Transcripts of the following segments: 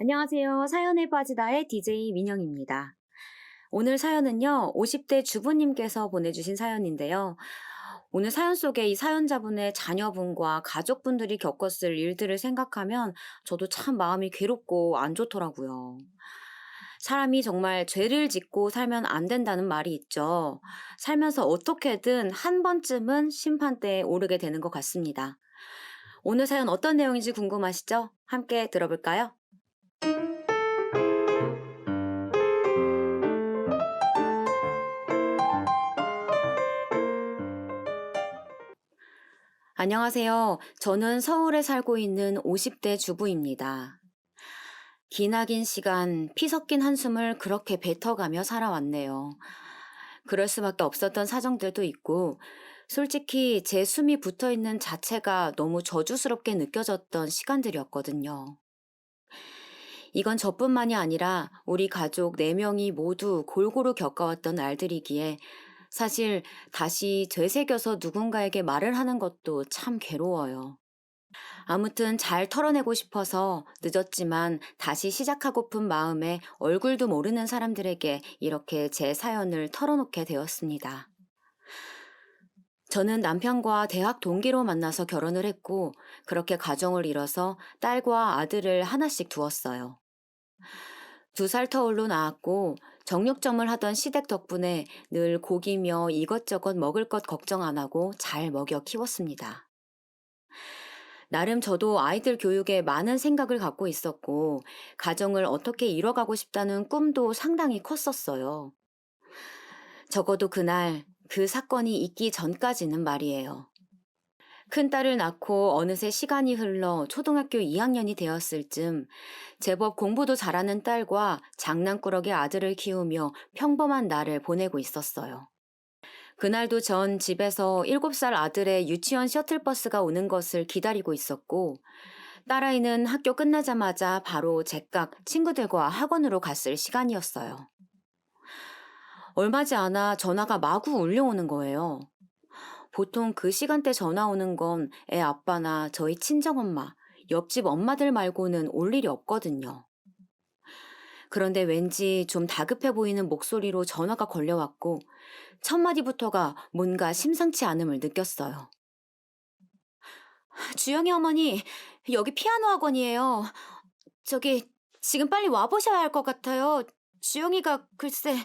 안녕하세요. 사연에 빠지다의 DJ 민영입니다. 오늘 사연은요, 50대 주부님께서 보내주신 사연인데요. 오늘 사연 속에 이 사연자분의 자녀분과 가족분들이 겪었을 일들을 생각하면 저도 참 마음이 괴롭고 안 좋더라고요. 사람이 정말 죄를 짓고 살면 안 된다는 말이 있죠. 살면서 어떻게든 한 번쯤은 심판대에 오르게 되는 것 같습니다. 오늘 사연 어떤 내용인지 궁금하시죠? 함께 들어볼까요? 안녕하세요. 저는 서울에 살고 있는 50대 주부입니다. 기나긴 시간, 피 섞인 한숨을 그렇게 뱉어가며 살아왔네요. 그럴 수밖에 없었던 사정들도 있고, 솔직히 제 숨이 붙어 있는 자체가 너무 저주스럽게 느껴졌던 시간들이었거든요. 이건 저뿐만이 아니라 우리 가족 4명이 모두 골고루 겪어왔던 날들이기에 사실 다시 되새겨서 누군가에게 말을 하는 것도 참 괴로워요. 아무튼 잘 털어내고 싶어서 늦었지만 다시 시작하고픈 마음에 얼굴도 모르는 사람들에게 이렇게 제 사연을 털어놓게 되었습니다. 저는 남편과 대학 동기로 만나서 결혼을 했고, 그렇게 가정을 이뤄서 딸과 아들을 하나씩 두었어요. 2살 터울로 낳았고, 정육점을 하던 시댁 덕분에 늘 고기며 이것저것 먹을 것 걱정 안 하고 잘 먹여 키웠습니다. 나름 저도 아이들 교육에 많은 생각을 갖고 있었고, 가정을 어떻게 이뤄가고 싶다는 꿈도 상당히 컸었어요. 적어도 그날, 그 사건이 있기 전까지는 말이에요. 큰딸을 낳고 어느새 시간이 흘러 초등학교 2학년이 되었을 즈음, 제법 공부도 잘하는 딸과 장난꾸러기 아들을 키우며 평범한 날을 보내고 있었어요. 그날도 전 집에서 7살 아들의 유치원 셔틀버스가 오는 것을 기다리고 있었고, 딸아이는 학교 끝나자마자 바로 제깍 친구들과 학원으로 갔을 시간이었어요. 얼마지 않아 전화가 마구 울려오는 거예요. 보통 그 시간대 전화 오는 건 애 아빠나 저희 친정엄마, 옆집 엄마들 말고는 올 일이 없거든요. 그런데 왠지 좀 다급해 보이는 목소리로 전화가 걸려왔고, 첫 마디부터가 뭔가 심상치 않음을 느꼈어요. 주영이 어머니, 여기 피아노 학원이에요. 저기, 지금 빨리 와보셔야 할 것 같아요. 주영이가 글쎄,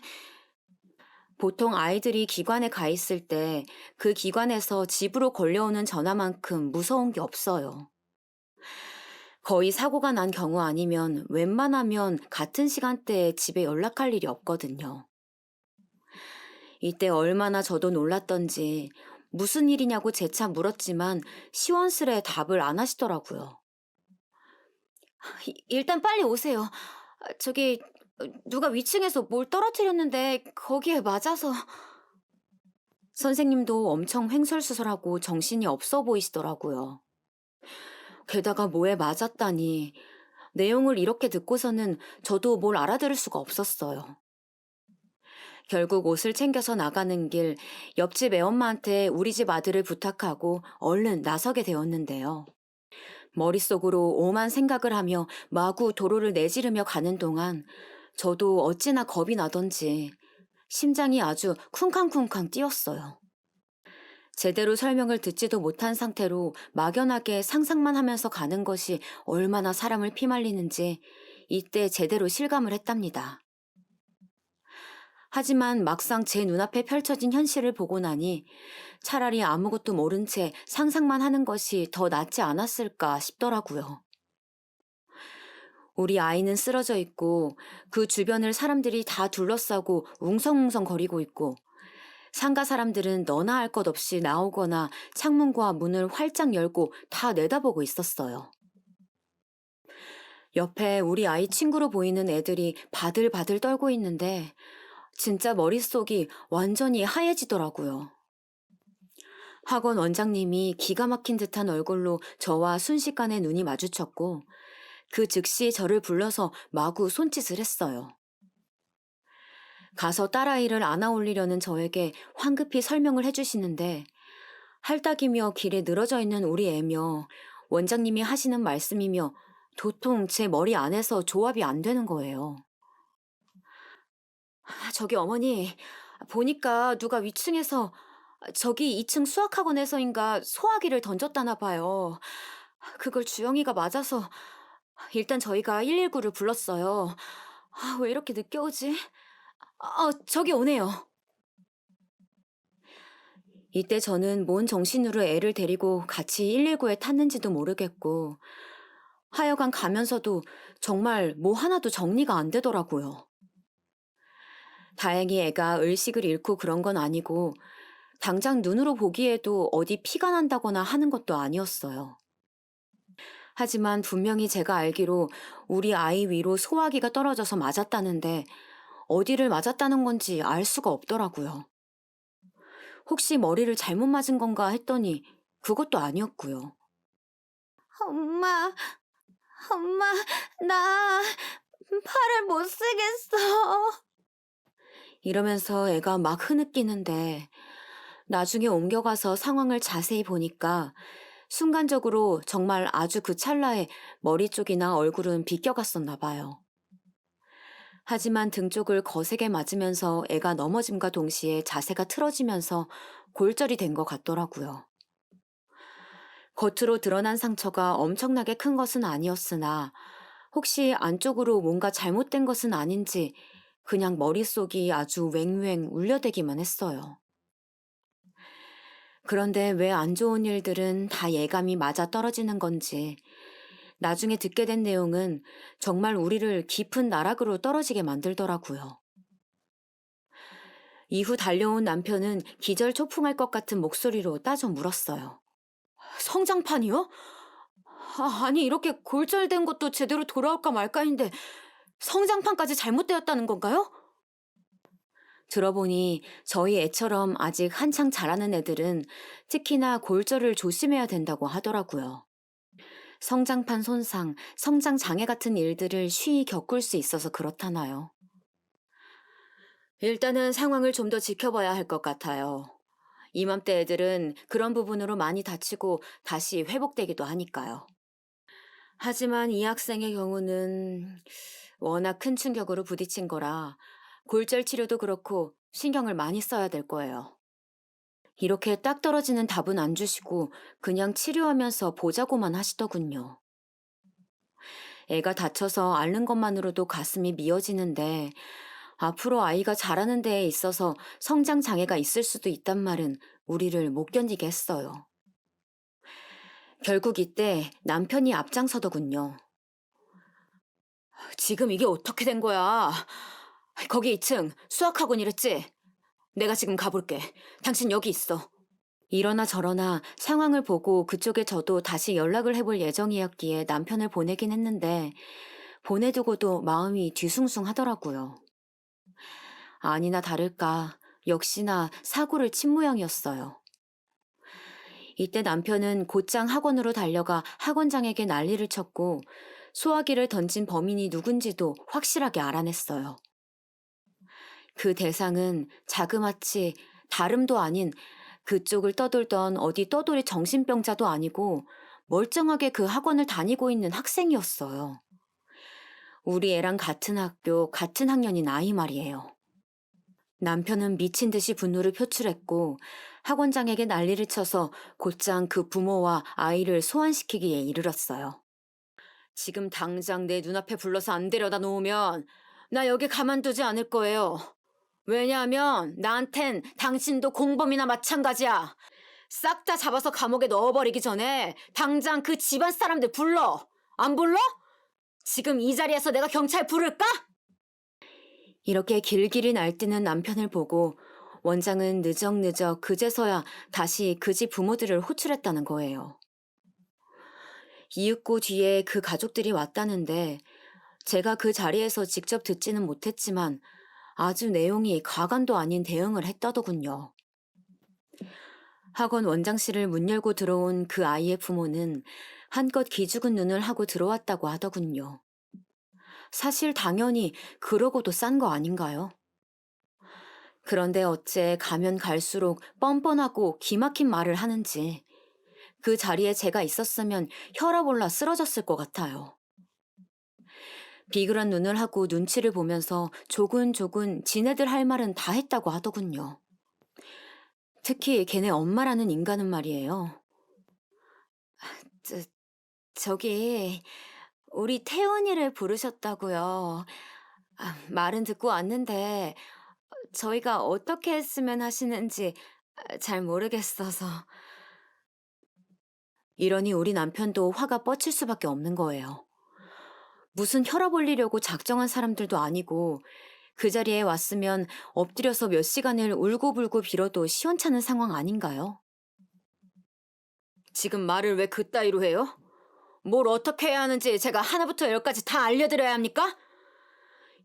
보통 아이들이 기관에 가 있을 때 그 기관에서 집으로 걸려오는 전화만큼 무서운 게 없어요. 거의 사고가 난 경우 아니면 웬만하면 같은 시간대에 집에 연락할 일이 없거든요. 이때 얼마나 저도 놀랐던지 무슨 일이냐고 재차 물었지만 시원스레 답을 안 하시더라고요. 일단 빨리 오세요. 저기 누가 위층에서 뭘 떨어뜨렸는데 거기에 맞아서. 선생님도 엄청 횡설수설하고 정신이 없어 보이시더라고요. 게다가 뭐에 맞았다니. 내용을 이렇게 듣고서는 저도 뭘 알아들을 수가 없었어요. 결국 옷을 챙겨서 나가는 길 옆집 애엄마한테 우리 집 아들을 부탁하고 얼른 나서게 되었는데요. 머릿속으로 오만 생각을 하며 마구 도로를 내지르며 가는 동안 저도 어찌나 겁이 나던지 심장이 아주 쿵쾅쿵쾅 뛰었어요. 제대로 설명을 듣지도 못한 상태로 막연하게 상상만 하면서 가는 것이 얼마나 사람을 피말리는지 이때 제대로 실감을 했답니다. 하지만 막상 제 눈앞에 펼쳐진 현실을 보고 나니 차라리 아무것도 모른 채 상상만 하는 것이 더 낫지 않았을까 싶더라고요. 우리 아이는 쓰러져 있고 그 주변을 사람들이 다 둘러싸고 웅성웅성거리고 있고 상가 사람들은 너나 할 것 없이 나오거나 창문과 문을 활짝 열고 다 내다보고 있었어요. 옆에 우리 아이 친구로 보이는 애들이 바들바들 떨고 있는데 진짜 머릿속이 완전히 하얘지더라고요. 학원 원장님이 기가 막힌 듯한 얼굴로 저와 순식간에 눈이 마주쳤고 그 즉시 저를 불러서 마구 손짓을 했어요. 가서 딸아이를 안아 올리려는 저에게 황급히 설명을 해주시는데 할딱이며 길에 늘어져 있는 우리 애며 원장님이 하시는 말씀이며 도통 제 머리 안에서 조합이 안 되는 거예요. 저기 어머니, 보니까 누가 위층에서 저기 2층 수학학원에서인가 소화기를 던졌다나 봐요. 그걸 주영이가 맞아서 일단 저희가 119를 불렀어요. 왜 이렇게 늦게 오지? 저기 오네요. 이때 저는 뭔 정신으로 애를 데리고 같이 119에 탔는지도 모르겠고, 하여간 가면서도 정말 뭐 하나도 정리가 안 되더라고요. 다행히 애가 의식을 잃고 그런 건 아니고, 당장 눈으로 보기에도 어디 피가 난다거나 하는 것도 아니었어요. 하지만 분명히 제가 알기로 우리 아이 위로 소화기가 떨어져서 맞았다는데, 어디를 맞았다는 건지 알 수가 없더라고요. 혹시 머리를 잘못 맞은 건가 했더니 그것도 아니었고요. 엄마, 엄마, 나 팔을 못 쓰겠어. 이러면서 애가 막 흐느끼는데 나중에 옮겨가서 상황을 자세히 보니까 순간적으로 정말 아주 그 찰나에 머리 쪽이나 얼굴은 비껴갔었나 봐요. 하지만 등 쪽을 거세게 맞으면서 애가 넘어짐과 동시에 자세가 틀어지면서 골절이 된 것 같더라고요. 겉으로 드러난 상처가 엄청나게 큰 것은 아니었으나 혹시 안쪽으로 뭔가 잘못된 것은 아닌지 그냥 머릿속이 아주 왱왱 울려대기만 했어요. 그런데 왜 안 좋은 일들은 다 예감이 맞아 떨어지는 건지 나중에 듣게 된 내용은 정말 우리를 깊은 나락으로 떨어지게 만들더라고요. 이후 달려온 남편은 기절초풍할 것 같은 목소리로 따져 물었어요. 성장판이요? 아니 이렇게 골절된 것도 제대로 돌아올까 말까인데 성장판까지 잘못되었다는 건가요? 들어보니 저희 애처럼 아직 한창 자라는 애들은 특히나 골절을 조심해야 된다고 하더라고요. 성장판 손상, 성장 장애 같은 일들을 쉬이 겪을 수 있어서 그렇다나요. 일단은 상황을 좀 더 지켜봐야 할 것 같아요. 이맘때 애들은 그런 부분으로 많이 다치고 다시 회복되기도 하니까요. 하지만 이 학생의 경우는 워낙 큰 충격으로 부딪힌 거라 골절 치료도 그렇고 신경을 많이 써야 될 거예요. 이렇게 딱 떨어지는 답은 안 주시고 그냥 치료하면서 보자고만 하시더군요. 애가 다쳐서 앓는 것만으로도 가슴이 미어지는데 앞으로 아이가 자라는 데에 있어서 성장 장애가 있을 수도 있단 말은 우리를 못 견디게 했어요. 결국 이때 남편이 앞장서더군요. 지금 이게 어떻게 된 거야? 거기 2층 수학학원이랬지? 내가 지금 가볼게. 당신 여기 있어. 이러나 저러나 상황을 보고 그쪽에 저도 다시 연락을 해볼 예정이었기에 남편을 보내긴 했는데 보내두고도 마음이 뒤숭숭하더라고요. 아니나 다를까 역시나 사고를 친 모양이었어요. 이때 남편은 곧장 학원으로 달려가 학원장에게 난리를 쳤고 소화기를 던진 범인이 누군지도 확실하게 알아냈어요. 그 대상은 자그마치 다름도 아닌 그쪽을 떠돌던 어디 떠돌이 정신병자도 아니고 멀쩡하게 그 학원을 다니고 있는 학생이었어요. 우리 애랑 같은 학교, 같은 학년인 아이 말이에요. 남편은 미친 듯이 분노를 표출했고 학원장에게 난리를 쳐서 곧장 그 부모와 아이를 소환시키기에 이르렀어요. 지금 당장 내 눈앞에 불러서 안 데려다 놓으면 나 여기 가만두지 않을 거예요. 왜냐하면 나한텐 당신도 공범이나 마찬가지야. 싹 다 잡아서 감옥에 넣어버리기 전에 당장 그 집안 사람들 불러. 안 불러? 지금 이 자리에서 내가 경찰 부를까? 이렇게 길길이 날뛰는 남편을 보고 원장은 느적느적 그제서야 다시 그 집 부모들을 호출했다는 거예요. 이윽고 뒤에 그 가족들이 왔다는데 제가 그 자리에서 직접 듣지는 못했지만 아주 내용이 가관도 아닌 대응을 했다더군요. 학원 원장실을 문 열고 들어온 그 아이의 부모는 한껏 기죽은 눈을 하고 들어왔다고 하더군요. 사실 당연히 그러고도 싼 거 아닌가요? 그런데 어째 가면 갈수록 뻔뻔하고 기막힌 말을 하는지 그 자리에 제가 있었으면 혈압 올라 쓰러졌을 것 같아요. 비굴한 눈을 하고 눈치를 보면서 조근조근 지네들 할 말은 다 했다고 하더군요. 특히 걔네 엄마라는 인간은 말이에요. 저, 저기 우리 태훈이를 부르셨다고요. 말은 듣고 왔는데 저희가 어떻게 했으면 하시는지 잘 모르겠어서. 이러니 우리 남편도 화가 뻗칠 수밖에 없는 거예요. 무슨 혈압 올리려고 작정한 사람들도 아니고 그 자리에 왔으면 엎드려서 몇 시간을 울고불고 빌어도 시원찮은 상황 아닌가요? 지금 말을 왜 그따위로 해요? 뭘 어떻게 해야 하는지 제가 하나부터 열까지 다 알려드려야 합니까?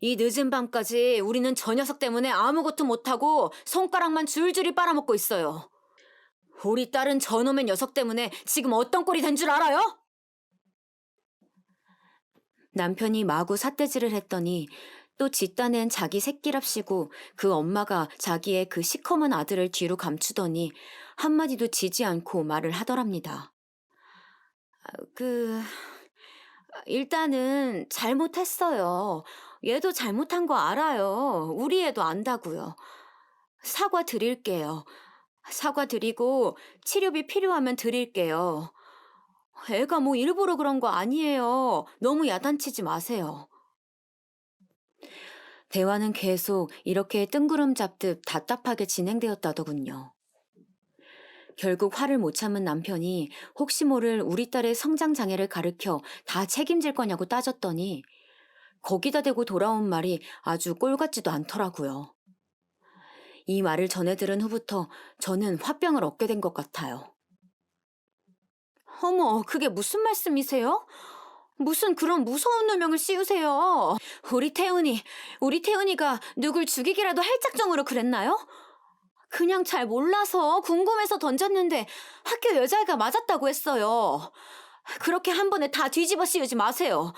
이 늦은 밤까지 우리는 저 녀석 때문에 아무것도 못하고 손가락만 줄줄이 빨아먹고 있어요. 우리 딸은 저놈의 녀석 때문에 지금 어떤 꼴이 된 줄 알아요? 남편이 마구 삿대질을 했더니 또 짓따낸 자기 새끼랍시고 그 엄마가 자기의 그 시커먼 아들을 뒤로 감추더니 한마디도 지지 않고 말을 하더랍니다. 그, 일단은 잘못했어요. 얘도 잘못한 거 알아요. 우리 애도 안다고요. 사과 드릴게요. 사과 드리고 치료비 필요하면 드릴게요. 애가 뭐 일부러 그런 거 아니에요. 너무 야단치지 마세요. 대화는 계속 이렇게 뜬구름 잡듯 답답하게 진행되었다더군요. 결국 화를 못 참은 남편이 혹시 모를 우리 딸의 성장 장애를 가르쳐 다 책임질 거냐고 따졌더니 거기다 대고 돌아온 말이 아주 꼴 같지도 않더라고요. 이 말을 전해 들은 후부터 저는 화병을 얻게 된 것 같아요. 어머, 그게 무슨 말씀이세요? 무슨 그런 무서운 누명을 씌우세요? 우리 태훈이가 누굴 죽이기라도 할 작정으로 그랬나요? 그냥 잘 몰라서 궁금해서 던졌는데 학교 여자애가 맞았다고 했어요. 그렇게 한 번에 다 뒤집어 씌우지 마세요.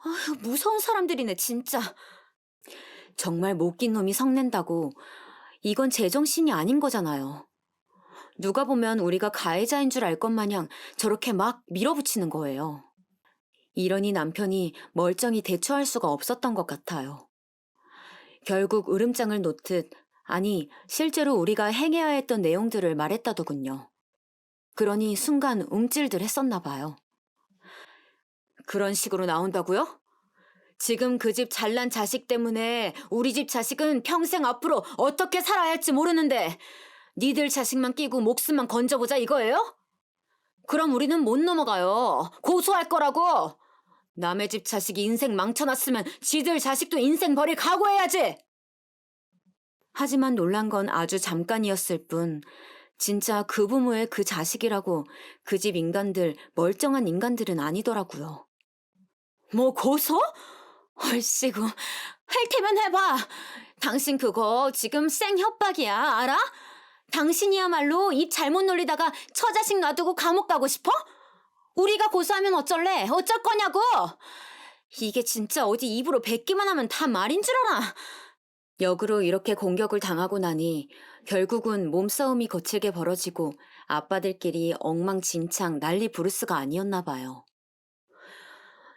아휴, 무서운 사람들이네, 진짜. 정말 못긴 놈이 성낸다고. 이건 제정신이 아닌 거잖아요. 누가 보면 우리가 가해자인 줄 알 것 마냥 저렇게 막 밀어붙이는 거예요. 이러니 남편이 멀쩡히 대처할 수가 없었던 것 같아요. 결국 으름장을 놓듯, 아니, 실제로 우리가 행해야 했던 내용들을 말했다더군요. 그러니 순간 움찔들 했었나 봐요. 그런 식으로 나온다고요? 지금 그 집 잘난 자식 때문에 우리 집 자식은 평생 앞으로 어떻게 살아야 할지 모르는데 니들 자식만 끼고 목숨만 건져보자 이거예요? 그럼 우리는 못 넘어가요. 고소할 거라고. 남의 집 자식이 인생 망쳐놨으면 지들 자식도 인생 버릴 각오해야지. 하지만 놀란 건 아주 잠깐이었을 뿐 진짜 그 부모의 그 자식이라고 그 집 인간들 멀쩡한 인간들은 아니더라고요. 뭐 고소? 얼씨구, 할 테면 해봐. 당신 그거 지금 생 협박이야, 알아? 당신이야말로 입 잘못 놀리다가 처자식 놔두고 감옥 가고 싶어? 우리가 고소하면 어쩔래? 어쩔 거냐고! 이게 진짜 어디 입으로 뱉기만 하면 다 말인 줄 알아. 역으로 이렇게 공격을 당하고 나니 결국은 몸싸움이 거칠게 벌어지고 아빠들끼리 엉망진창 난리 부르스가 아니었나 봐요.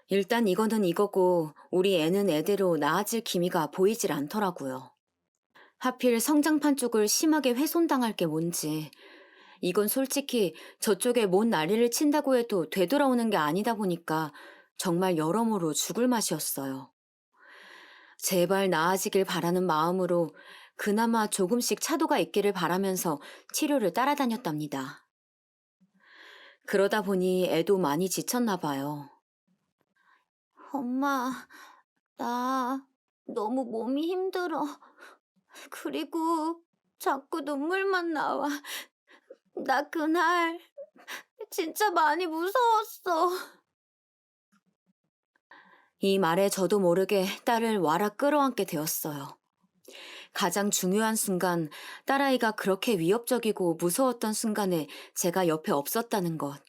일단 이거는 이거고 우리 애는 애대로 나아질 기미가 보이질 않더라고요. 하필 성장판 쪽을 심하게 훼손당할 게 뭔지. 이건 솔직히 저쪽에 뭔 난리를 친다고 해도 되돌아오는 게 아니다 보니까 정말 여러모로 죽을 맛이었어요. 제발 나아지길 바라는 마음으로 그나마 조금씩 차도가 있기를 바라면서 치료를 따라다녔답니다. 그러다 보니 애도 많이 지쳤나 봐요. 엄마, 나 너무 몸이 힘들어. 그리고 자꾸 눈물만 나와. 나 그날 진짜 많이 무서웠어. 이 말에 저도 모르게 딸을 와락 끌어안게 되었어요. 가장 중요한 순간, 딸아이가 그렇게 위협적이고 무서웠던 순간에 제가 옆에 없었다는 것.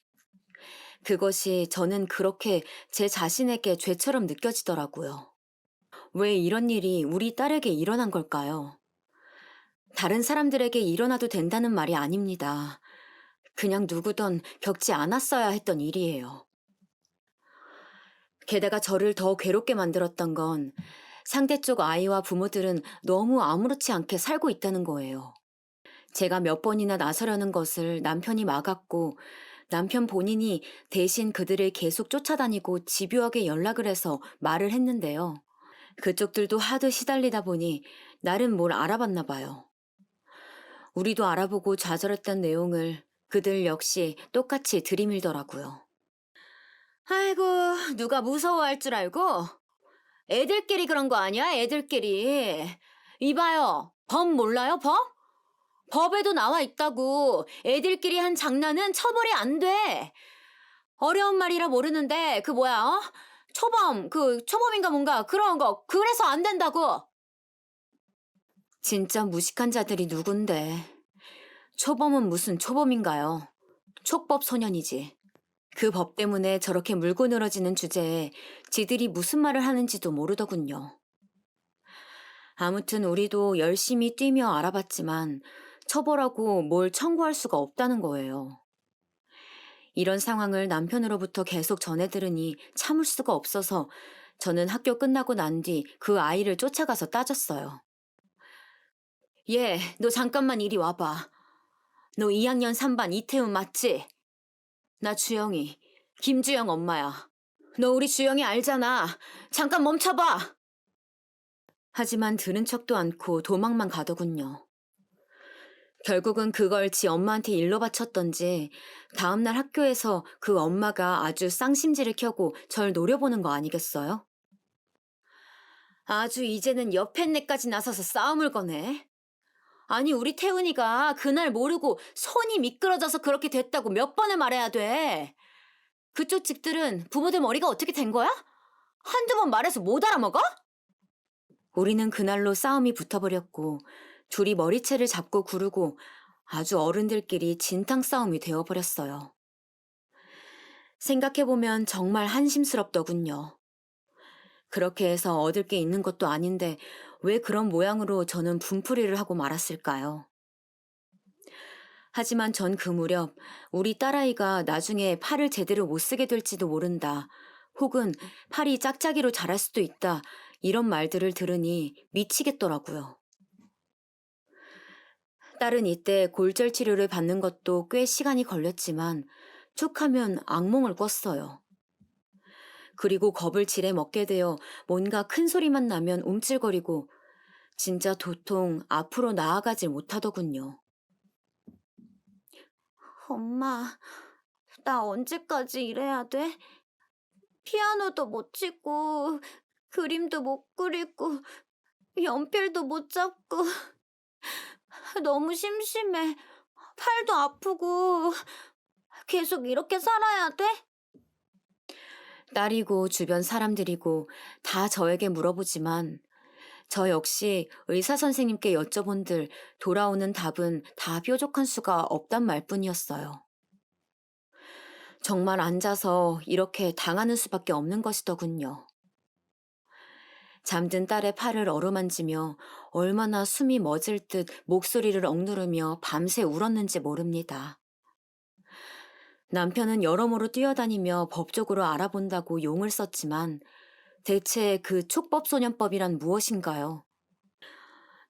그것이 저는 그렇게 제 자신에게 죄처럼 느껴지더라고요. 왜 이런 일이 우리 딸에게 일어난 걸까요? 다른 사람들에게 일어나도 된다는 말이 아닙니다. 그냥 누구든 겪지 않았어야 했던 일이에요. 게다가 저를 더 괴롭게 만들었던 건 상대 쪽 아이와 부모들은 너무 아무렇지 않게 살고 있다는 거예요. 제가 몇 번이나 나서려는 것을 남편이 막았고 남편 본인이 대신 그들을 계속 쫓아다니고 집요하게 연락을 해서 말을 했는데요. 그쪽들도 하도 시달리다 보니 나름 뭘 알아봤나 봐요. 우리도 알아보고 좌절했던 내용을 그들 역시 똑같이 들이밀더라고요. 아이고, 누가 무서워할 줄 알고? 애들끼리 그런 거 아니야, 애들끼리. 이봐요, 법 몰라요, 법? 법에도 나와 있다고. 애들끼리 한 장난은 처벌이 안 돼. 어려운 말이라 모르는데, 그 뭐야, 어? 초범, 초범인가 뭔가, 그런 거, 그래서 안 된다고. 진짜 무식한 자들이 누군데. 초범은 무슨 초범인가요? 촉법 소년이지. 그 법 때문에 저렇게 물고 늘어지는 주제에 지들이 무슨 말을 하는지도 모르더군요. 아무튼 우리도 열심히 뛰며 알아봤지만 처벌하고 뭘 청구할 수가 없다는 거예요. 이런 상황을 남편으로부터 계속 전해 들으니 참을 수가 없어서 저는 학교 끝나고 난 뒤 그 아이를 쫓아가서 따졌어요. 얘, 너 잠깐만 이리 와봐. 너 2학년 3반 이태훈 맞지? 나 주영이, 김주영 엄마야. 너 우리 주영이 알잖아. 잠깐 멈춰봐. 하지만 들은 척도 않고 도망만 가더군요. 결국은 그걸 지 엄마한테 일러 바쳤던지 다음날 학교에서 그 엄마가 아주 쌍심지를 켜고 절 노려보는 거 아니겠어요? 아주 이제는 옆에네까지 나서서 싸움을 거네. 아니 우리 태훈이가 그날 모르고 손이 미끄러져서 그렇게 됐다고 몇 번을 말해야 돼. 그쪽 집들은 부모들 머리가 어떻게 된 거야? 한두 번 말해서 못 알아먹어? 우리는 그날로 싸움이 붙어버렸고 둘이 머리채를 잡고 구르고 아주 어른들끼리 진탕 싸움이 되어버렸어요. 생각해보면 정말 한심스럽더군요. 그렇게 해서 얻을 게 있는 것도 아닌데 왜 그런 모양으로 저는 분풀이를 하고 말았을까요? 하지만 전 그 무렵 우리 딸아이가 나중에 팔을 제대로 못 쓰게 될지도 모른다. 혹은 팔이 짝짝이로 자랄 수도 있다. 이런 말들을 들으니 미치겠더라고요. 딸은 이때 골절 치료를 받는 것도 꽤 시간이 걸렸지만 툭 하면 악몽을 꿨어요. 그리고 겁을 지레 먹게 되어 뭔가 큰 소리만 나면 움찔거리고 진짜 도통 앞으로 나아가질 못하더군요. 엄마, 나 언제까지 이래야 돼? 피아노도 못 치고, 그림도 못 그리고, 연필도 못 잡고, 너무 심심해. 팔도 아프고, 계속 이렇게 살아야 돼? 딸이고 주변 사람들이고 다 저에게 물어보지만 저 역시 의사 선생님께 여쭤본들 돌아오는 답은 다 뾰족한 수가 없단 말뿐이었어요. 정말 앉아서 이렇게 당하는 수밖에 없는 것이더군요. 잠든 딸의 팔을 어루만지며 얼마나 숨이 멎을 듯 목소리를 억누르며 밤새 울었는지 모릅니다. 남편은 여러모로 뛰어다니며 법적으로 알아본다고 용을 썼지만 대체 그 촉법소년법이란 무엇인가요?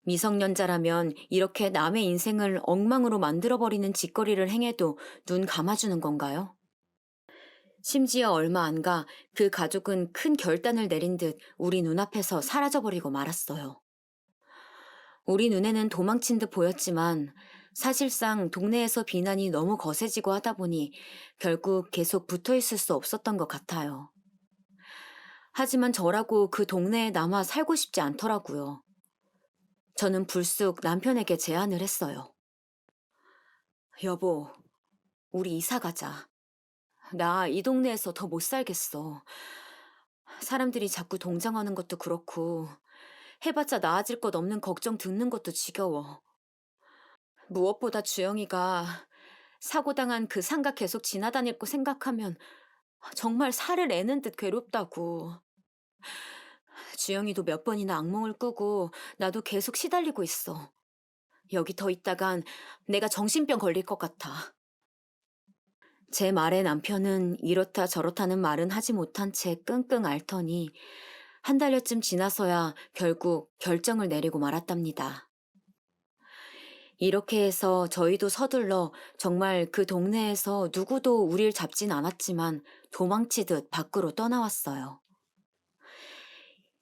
미성년자라면 이렇게 남의 인생을 엉망으로 만들어버리는 짓거리를 행해도 눈 감아주는 건가요? 심지어 얼마 안 가 그 가족은 큰 결단을 내린 듯 우리 눈앞에서 사라져버리고 말았어요. 우리 눈에는 도망친 듯 보였지만 사실상 동네에서 비난이 너무 거세지고 하다 보니 결국 계속 붙어 있을 수 없었던 것 같아요. 하지만 저라고 그 동네에 남아 살고 싶지 않더라고요. 저는 불쑥 남편에게 제안을 했어요. 여보, 우리 이사 가자. 나 이 동네에서 더 못 살겠어. 사람들이 자꾸 동정하는 것도 그렇고 해봤자 나아질 것 없는 걱정 듣는 것도 지겨워. 무엇보다 주영이가 사고당한 그 상가 계속 지나다닐 거 생각하면 정말 살을 내는 듯 괴롭다고. 주영이도 몇 번이나 악몽을 꾸고 나도 계속 시달리고 있어. 여기 더 있다간 내가 정신병 걸릴 것 같아. 제 말에 남편은 이렇다 저렇다는 말은 하지 못한 채 끙끙 앓더니 한 달여쯤 지나서야 결국 결정을 내리고 말았답니다. 이렇게 해서 저희도 서둘러 정말 그 동네에서 누구도 우릴 잡진 않았지만 도망치듯 밖으로 떠나왔어요.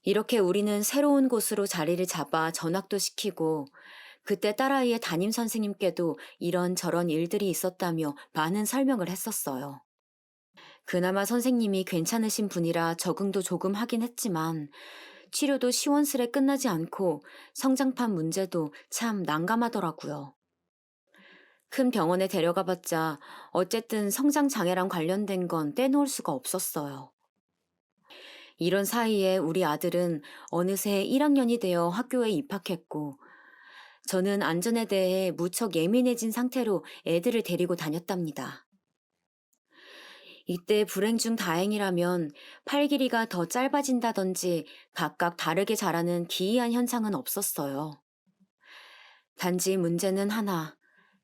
이렇게 우리는 새로운 곳으로 자리를 잡아 전학도 시키고 그때 딸아이의 담임 선생님께도 이런저런 일들이 있었다며 많은 설명을 했었어요. 그나마 선생님이 괜찮으신 분이라 적응도 조금 하긴 했지만 치료도 시원스레 끝나지 않고 성장판 문제도 참 난감하더라고요. 큰 병원에 데려가 봤자 어쨌든 성장 장애랑 관련된 건 떼놓을 수가 없었어요. 이런 사이에 우리 아들은 어느새 1학년이 되어 학교에 입학했고 저는 안전에 대해 무척 예민해진 상태로 애들을 데리고 다녔답니다. 이때 불행 중 다행이라면 팔 길이가 더 짧아진다든지 각각 다르게 자라는 기이한 현상은 없었어요. 단지 문제는 하나,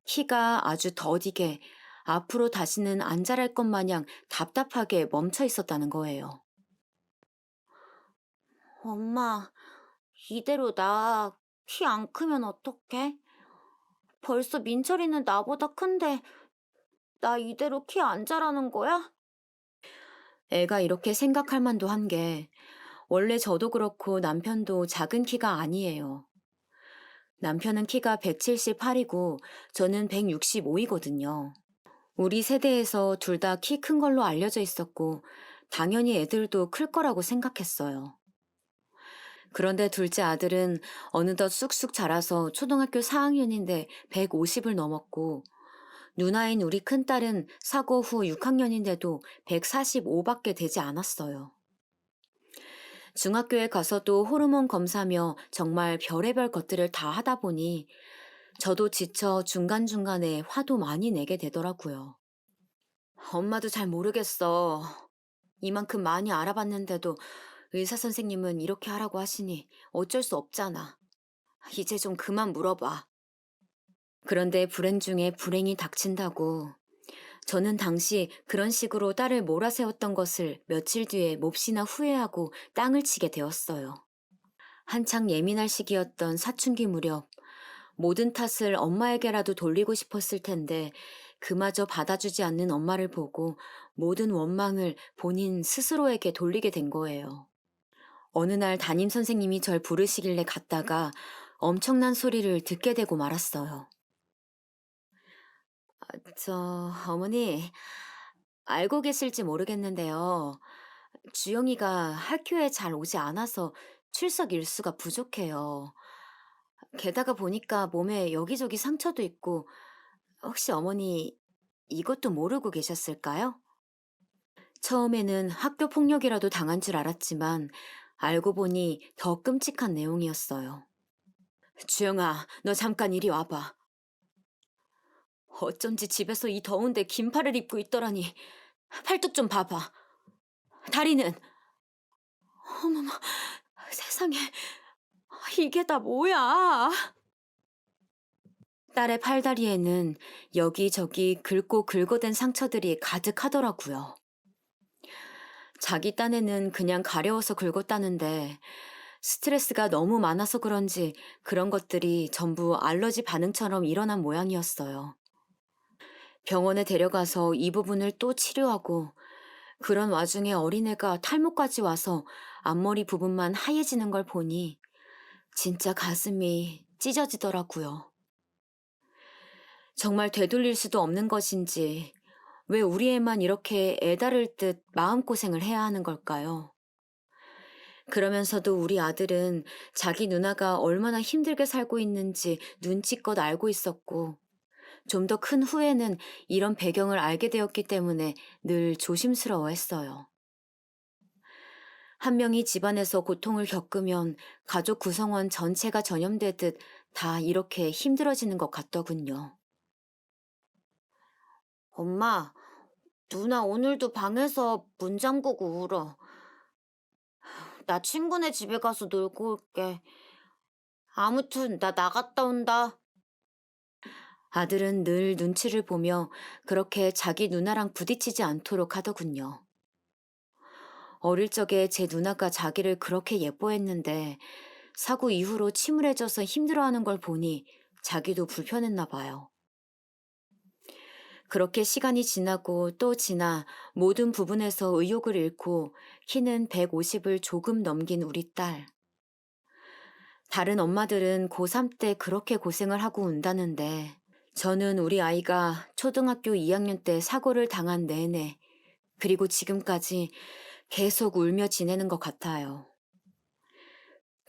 키가 아주 더디게 앞으로 다시는 안 자랄 것 마냥 답답하게 멈춰 있었다는 거예요. 엄마, 이대로 나 키 안 크면 어떡해? 벌써 민철이는 나보다 큰데 나 이대로 키 안 자라는 거야? 애가 이렇게 생각할 만도 한 게 원래 저도 그렇고 남편도 작은 키가 아니에요. 남편은 키가 178이고 저는 165이거든요. 우리 세대에서 둘 다 키 큰 걸로 알려져 있었고 당연히 애들도 클 거라고 생각했어요. 그런데 둘째 아들은 어느덧 쑥쑥 자라서 초등학교 4학년인데 150을 넘었고 누나인 우리 큰딸은 사고 후 6학년인데도 145밖에 되지 않았어요. 중학교에 가서도 호르몬 검사며 정말 별의별 것들을 다 하다 보니 저도 지쳐 중간중간에 화도 많이 내게 되더라고요. 엄마도 잘 모르겠어. 이만큼 많이 알아봤는데도 의사 선생님은 이렇게 하라고 하시니 어쩔 수 없잖아. 이제 좀 그만 물어봐. 그런데 불행 중에 불행이 닥친다고 저는 당시 그런 식으로 딸을 몰아세웠던 것을 며칠 뒤에 몹시나 후회하고 땅을 치게 되었어요. 한창 예민할 시기였던 사춘기 무렵 모든 탓을 엄마에게라도 돌리고 싶었을 텐데 그마저 받아주지 않는 엄마를 보고 모든 원망을 본인 스스로에게 돌리게 된 거예요. 어느 날 담임 선생님이 절 부르시길래 갔다가 엄청난 소리를 듣게 되고 말았어요. 어머니, 알고 계실지 모르겠는데요. 주영이가 학교에 잘 오지 않아서 출석 일수가 부족해요. 게다가 보니까 몸에 여기저기 상처도 있고, 혹시 어머니 이것도 모르고 계셨을까요? 처음에는 학교 폭력이라도 당한 줄 알았지만, 알고 보니 더 끔찍한 내용이었어요. 주영아, 너 잠깐 이리 와봐. 어쩐지 집에서 이 더운데 긴팔을 입고 있더라니. 팔뚝 좀 봐봐. 다리는? 어머머, 세상에. 이게 다 뭐야? 딸의 팔다리에는 여기저기 긁고 긁어댄 상처들이 가득하더라고요. 자기 딴에는 그냥 가려워서 긁었다는데 스트레스가 너무 많아서 그런지 그런 것들이 전부 알러지 반응처럼 일어난 모양이었어요. 병원에 데려가서 이 부분을 또 치료하고 그런 와중에 어린애가 탈모까지 와서 앞머리 부분만 하얘지는 걸 보니 진짜 가슴이 찢어지더라고요. 정말 되돌릴 수도 없는 것인지 왜 우리 애만 이렇게 애다를 듯 마음고생을 해야 하는 걸까요? 그러면서도 우리 아들은 자기 누나가 얼마나 힘들게 살고 있는지 눈치껏 알고 있었고 좀 더 큰 후에는 이런 배경을 알게 되었기 때문에 늘 조심스러워 했어요. 한 명이 집안에서 고통을 겪으면 가족 구성원 전체가 전염되듯 다 이렇게 힘들어지는 것 같더군요. 엄마, 누나 오늘도 방에서 문 잠그고 울어. 나 친구네 집에 가서 놀고 올게. 아무튼 나 나갔다 온다. 아들은 늘 눈치를 보며 그렇게 자기 누나랑 부딪히지 않도록 하더군요. 어릴 적에 제 누나가 자기를 그렇게 예뻐했는데 사고 이후로 침울해져서 힘들어하는 걸 보니 자기도 불편했나 봐요. 그렇게 시간이 지나고 또 지나 모든 부분에서 의욕을 잃고 키는 150을 조금 넘긴 우리 딸. 다른 엄마들은 고3 때 그렇게 고생을 하고 운다는데 저는 우리 아이가 초등학교 2학년 때 사고를 당한 내내 그리고 지금까지 계속 울며 지내는 것 같아요.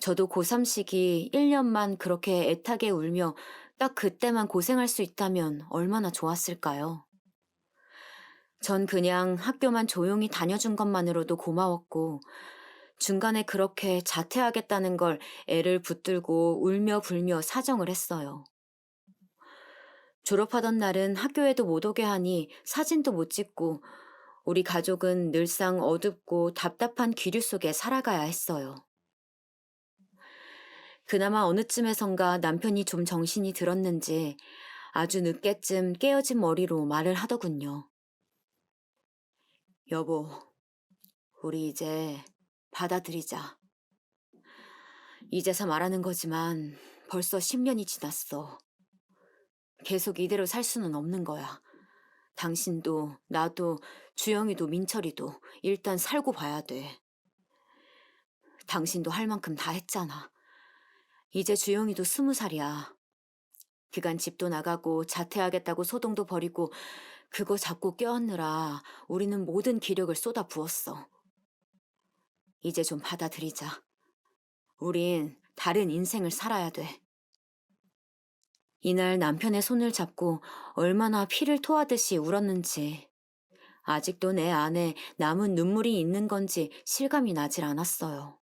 저도 고3 시기 1년만 그렇게 애타게 울며 딱 그때만 고생할 수 있다면 얼마나 좋았을까요? 전 그냥 학교만 조용히 다녀준 것만으로도 고마웠고, 중간에 그렇게 자퇴하겠다는 걸 애를 붙들고 울며 불며 사정을 했어요. 졸업하던 날은 학교에도 못 오게 하니 사진도 못 찍고, 우리 가족은 늘상 어둡고 답답한 기류 속에 살아가야 했어요. 그나마 어느 쯤에선가 남편이 좀 정신이 들었는지 아주 늦게쯤 깨어진 머리로 말을 하더군요. 여보, 우리 이제 받아들이자. 이제서 말하는 거지만 벌써 10년이 지났어. 계속 이대로 살 수는 없는 거야. 당신도, 나도, 주영이도, 민철이도 일단 살고 봐야 돼. 당신도 할 만큼 다 했잖아. 이제 주영이도 20살이야. 그간 집도 나가고 자퇴하겠다고 소동도 버리고 그거 잡고 껴안느라 우리는 모든 기력을 쏟아 부었어. 이제 좀 받아들이자. 우린 다른 인생을 살아야 돼. 이날 남편의 손을 잡고 얼마나 피를 토하듯이 울었는지 아직도 내 안에 남은 눈물이 있는 건지 실감이 나질 않았어요.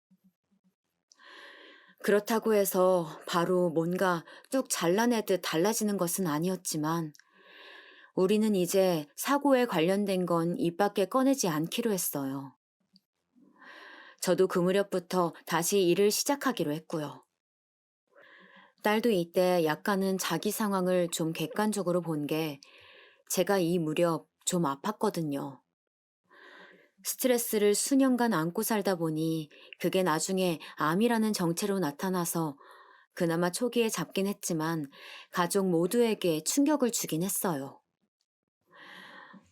그렇다고 해서 바로 뭔가 뚝 잘라내듯 달라지는 것은 아니었지만 우리는 이제 사고에 관련된 건 입 밖에 꺼내지 않기로 했어요. 저도 그 무렵부터 다시 일을 시작하기로 했고요. 딸도 이때 약간은 자기 상황을 좀 객관적으로 본 게 제가 이 무렵 좀 아팠거든요. 스트레스를 수년간 안고 살다 보니 그게 나중에 암이라는 정체로 나타나서 그나마 초기에 잡긴 했지만 가족 모두에게 충격을 주긴 했어요.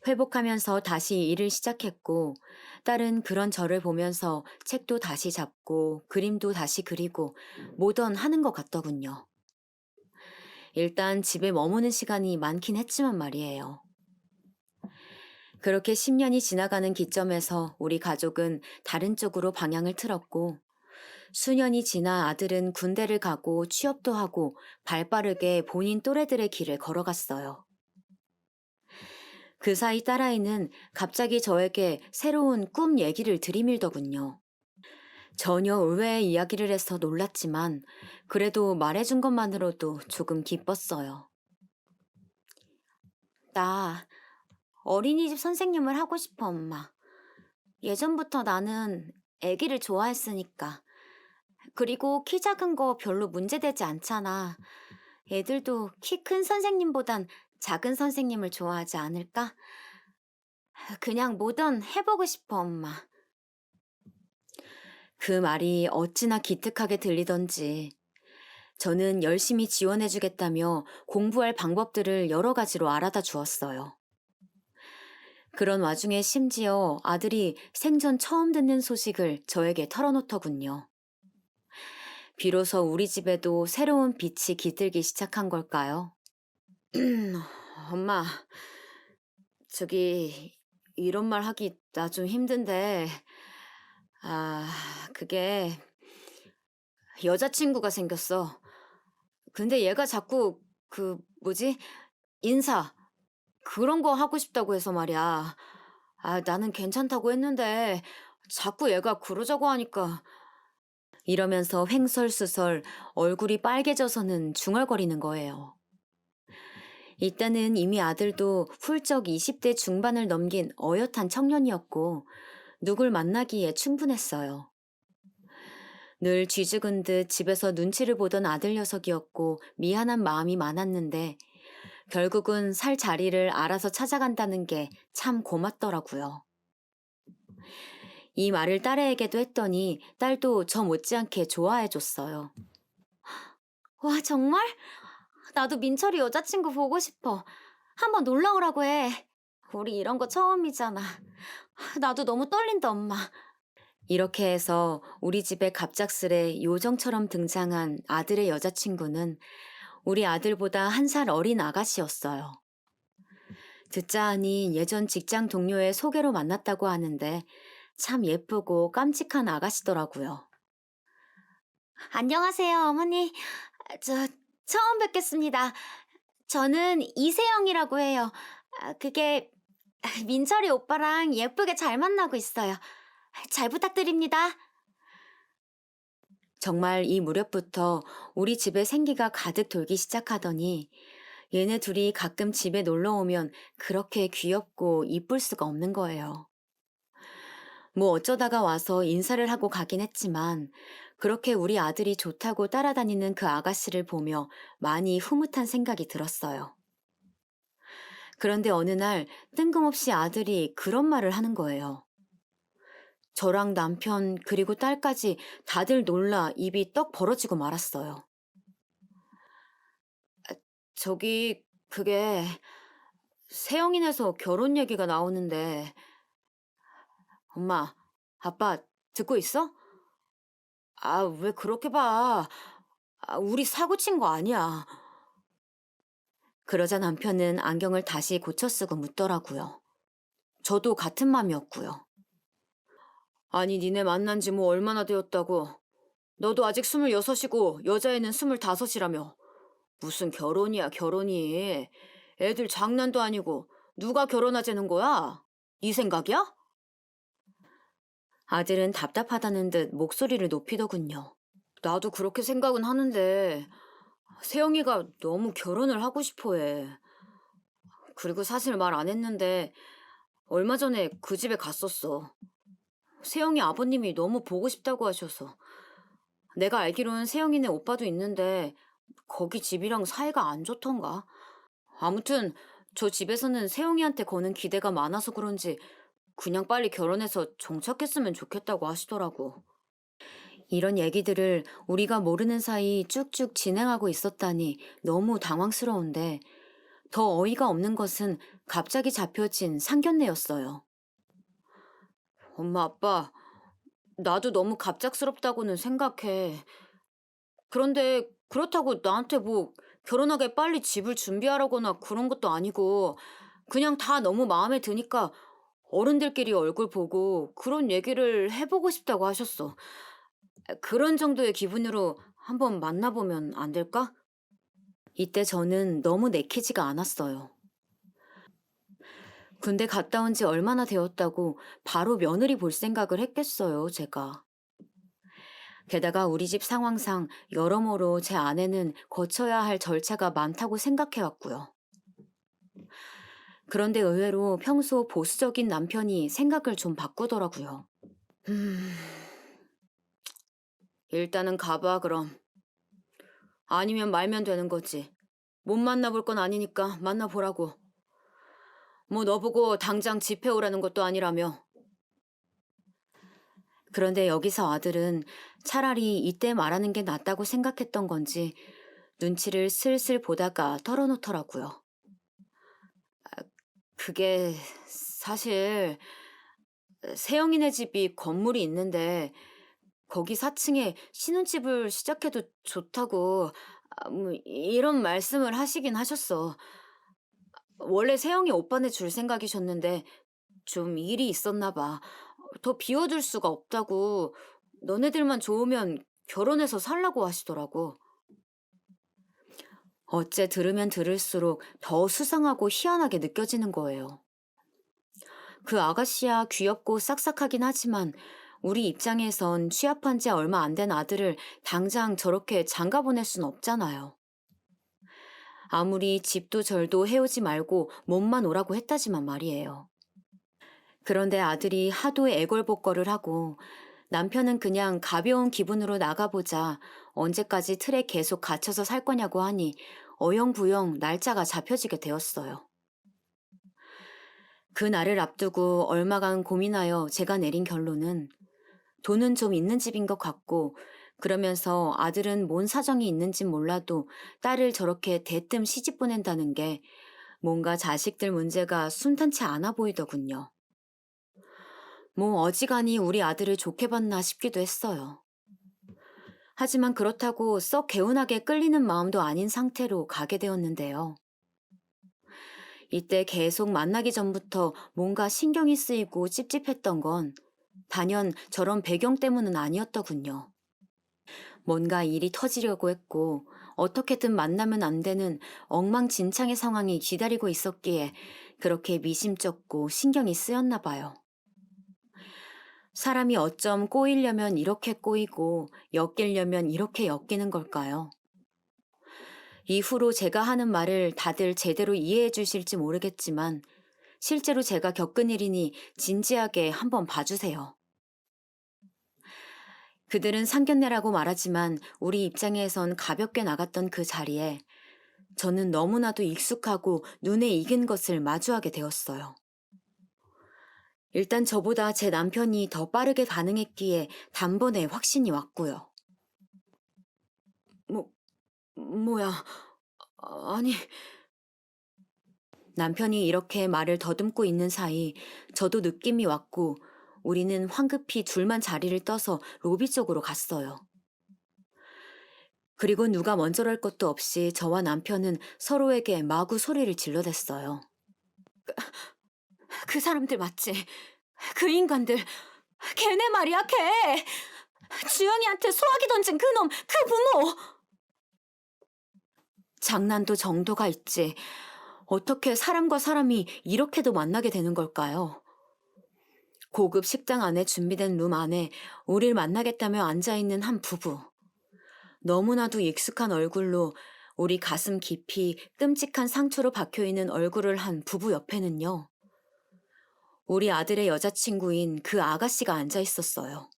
회복하면서 다시 일을 시작했고 딸은 그런 저를 보면서 책도 다시 잡고 그림도 다시 그리고 뭐든 하는 것 같더군요. 일단 집에 머무는 시간이 많긴 했지만 말이에요. 그렇게 10년이 지나가는 기점에서 우리 가족은 다른 쪽으로 방향을 틀었고 수년이 지나 아들은 군대를 가고 취업도 하고 발빠르게 본인 또래들의 길을 걸어갔어요. 그 사이 딸아이는 갑자기 저에게 새로운 꿈 얘기를 들이밀더군요. 전혀 의외의 이야기를 해서 놀랐지만 그래도 말해준 것만으로도 조금 기뻤어요. 나 어린이집 선생님을 하고 싶어, 엄마. 예전부터 나는 애기를 좋아했으니까. 그리고 키 작은 거 별로 문제되지 않잖아. 애들도 키 큰 선생님보단 작은 선생님을 좋아하지 않을까? 그냥 뭐든 해보고 싶어, 엄마. 그 말이 어찌나 기특하게 들리던지. 저는 열심히 지원해주겠다며 공부할 방법들을 여러 가지로 알아다 주었어요. 그런 와중에 심지어 아들이 생전 처음 듣는 소식을 저에게 털어놓더군요. 비로소 우리 집에도 새로운 빛이 깃들기 시작한 걸까요? 엄마, 저기, 이런 말 하기 나 좀 힘든데, 아, 그게 여자친구가 생겼어. 근데 얘가 자꾸 뭐지? 인사, 그런 거 하고 싶다고 해서 말이야. 아, 나는 괜찮다고 했는데, 자꾸 얘가 그러자고 하니까. 이러면서 횡설수설 얼굴이 빨개져서는 중얼거리는 거예요. 이때는 이미 아들도 훌쩍 20대 중반을 넘긴 어엿한 청년이었고 누굴 만나기에 충분했어요. 늘 쥐죽은 듯 집에서 눈치를 보던 아들 녀석이었고 미안한 마음이 많았는데 결국은 살 자리를 알아서 찾아간다는 게 참 고맙더라고요. 이 말을 딸에게도 했더니 딸도 저 못지않게 좋아해 줬어요. 와, 정말? 나도 민철이 여자친구 보고 싶어. 한번 놀러 오라고 해. 우리 이런 거 처음이잖아. 나도 너무 떨린다, 엄마. 이렇게 해서 우리 집에 갑작스레 요정처럼 등장한 아들의 여자친구는 우리 아들보다 1살 어린 아가씨였어요. 듣자 하니 예전 직장 동료의 소개로 만났다고 하는데 참 예쁘고 깜찍한 아가씨더라고요. 안녕하세요, 어머니. 저 처음 뵙겠습니다. 저는 이세영이라고 해요. 그게 민철이 오빠랑 예쁘게 잘 만나고 있어요. 잘 부탁드립니다. 정말 이 무렵부터 우리 집에 생기가 가득 돌기 시작하더니 얘네 둘이 가끔 집에 놀러 오면 그렇게 귀엽고 이쁠 수가 없는 거예요. 뭐 어쩌다가 와서 인사를 하고 가긴 했지만 그렇게 우리 아들이 좋다고 따라다니는 그 아가씨를 보며 많이 흐뭇한 생각이 들었어요. 그런데 어느 날 뜬금없이 아들이 그런 말을 하는 거예요. 저랑 남편 그리고 딸까지 다들 놀라 입이 떡 벌어지고 말았어요. 저기 그게 세영이네서 결혼 얘기가 나오는데 엄마, 아빠 듣고 있어? 아, 왜 그렇게 봐? 우리 사고 친 거 아니야. 그러자 남편은 안경을 다시 고쳐 쓰고 묻더라고요. 저도 같은 맘이었고요. 아니, 니네 만난 지 뭐 얼마나 되었다고. 너도 아직 26이고 여자애는 25이라며. 무슨 결혼이야, 결혼이. 애들 장난도 아니고 누가 결혼하자는 거야? 네 생각이야? 아들은 답답하다는 듯 목소리를 높이더군요. 나도 그렇게 생각은 하는데 세영이가 너무 결혼을 하고 싶어 해. 그리고 사실 말 안 했는데 얼마 전에 그 집에 갔었어. 세영이 아버님이 너무 보고 싶다고 하셔서. 내가 알기론 세영이네 오빠도 있는데 거기 집이랑 사이가 안 좋던가. 아무튼 저 집에서는 세영이한테 거는 기대가 많아서 그런지 그냥 빨리 결혼해서 정착했으면 좋겠다고 하시더라고. 이런 얘기들을 우리가 모르는 사이 쭉쭉 진행하고 있었다니 너무 당황스러운데 더 어이가 없는 것은 갑자기 잡혀진 상견례였어요. 엄마, 아빠, 나도 너무 갑작스럽다고는 생각해. 그런데 그렇다고 나한테 뭐 결혼하게 빨리 집을 준비하라거나 그런 것도 아니고 그냥 다 너무 마음에 드니까 어른들끼리 얼굴 보고 그런 얘기를 해보고 싶다고 하셨어. 그런 정도의 기분으로 한번 만나보면 안 될까? 이때 저는 너무 내키지가 않았어요. 군대 갔다 온 지 얼마나 되었다고 바로 며느리 볼 생각을 했겠어요, 제가. 게다가 우리 집 상황상 여러모로 제 아내는 거쳐야 할 절차가 많다고 생각해왔고요. 그런데 의외로 평소 보수적인 남편이 생각을 좀 바꾸더라고요. 음, 일단은 가봐, 그럼. 아니면 말면 되는 거지. 못 만나볼 건 아니니까 만나보라고. 뭐 너 보고 당장 집해 오라는 것도 아니라며. 그런데 여기서 아들은 차라리 이때 말하는 게 낫다고 생각했던 건지 눈치를 슬슬 보다가 털어놓더라고요. 그게 사실 세영이네 집이 건물이 있는데 거기 4층에 신혼집을 시작해도 좋다고 뭐 이런 말씀을 하시긴 하셨어. 원래 세영이 오빠네 줄 생각이셨는데 좀 일이 있었나 봐. 더 비워둘 수가 없다고 너네들만 좋으면 결혼해서 살라고 하시더라고. 어째 들으면 들을수록 더 수상하고 희한하게 느껴지는 거예요. 그 아가씨야 귀엽고 싹싹하긴 하지만 우리 입장에선 취업한 지 얼마 안 된 아들을 당장 저렇게 장가 보낼 순 없잖아요. 아무리 집도 절도 해오지 말고 몸만 오라고 했다지만 말이에요. 그런데 아들이 하도 애걸복걸을 하고 남편은 그냥 가벼운 기분으로 나가보자 언제까지 틀에 계속 갇혀서 살 거냐고 하니 어영부영 날짜가 잡혀지게 되었어요. 그 날을 앞두고 얼마간 고민하여 제가 내린 결론은 돈은 좀 있는 집인 것 같고 그러면서 아들은 뭔 사정이 있는진 몰라도 딸을 저렇게 대뜸 시집 보낸다는 게 뭔가 자식들 문제가 순탄치 않아 보이더군요. 뭐 어지간히 우리 아들을 좋게 봤나 싶기도 했어요. 하지만 그렇다고 썩 개운하게 끌리는 마음도 아닌 상태로 가게 되었는데요. 이때 계속 만나기 전부터 뭔가 신경이 쓰이고 찝찝했던 건 단연 저런 배경 때문은 아니었더군요. 뭔가 일이 터지려고 했고 어떻게든 만나면 안 되는 엉망진창의 상황이 기다리고 있었기에 그렇게 미심쩍고 신경이 쓰였나 봐요. 사람이 어쩜 꼬이려면 이렇게 꼬이고 엮이려면 이렇게 엮이는 걸까요? 이후로 제가 하는 말을 다들 제대로 이해해 주실지 모르겠지만 실제로 제가 겪은 일이니 진지하게 한번 봐주세요. 그들은 상견례라고 말하지만 우리 입장에선 가볍게 나갔던 그 자리에 저는 너무나도 익숙하고 눈에 익은 것을 마주하게 되었어요. 일단 저보다 제 남편이 더 빠르게 반응했기에 단번에 확신이 왔고요. 뭐, 뭐야. 아니, 남편이 이렇게 말을 더듬고 있는 사이 저도 느낌이 왔고 우리는 황급히 둘만 자리를 떠서 로비 쪽으로 갔어요. 그리고 누가 먼저랄 것도 없이 저와 남편은 서로에게 마구 소리를 질러댔어요. 그 사람들 맞지? 그 인간들. 걔네 말이야, 걔! 주영이한테 소화기 던진 그놈, 그 부모! 장난도 정도가 있지. 어떻게 사람과 사람이 이렇게도 만나게 되는 걸까요? 고급 식당 안에 준비된 룸 안에 우릴 만나겠다며 앉아있는 한 부부. 너무나도 익숙한 얼굴로 우리 가슴 깊이 끔찍한 상처로 박혀있는 얼굴을 한 부부 옆에는요. 우리 아들의 여자친구인 그 아가씨가 앉아있었어요.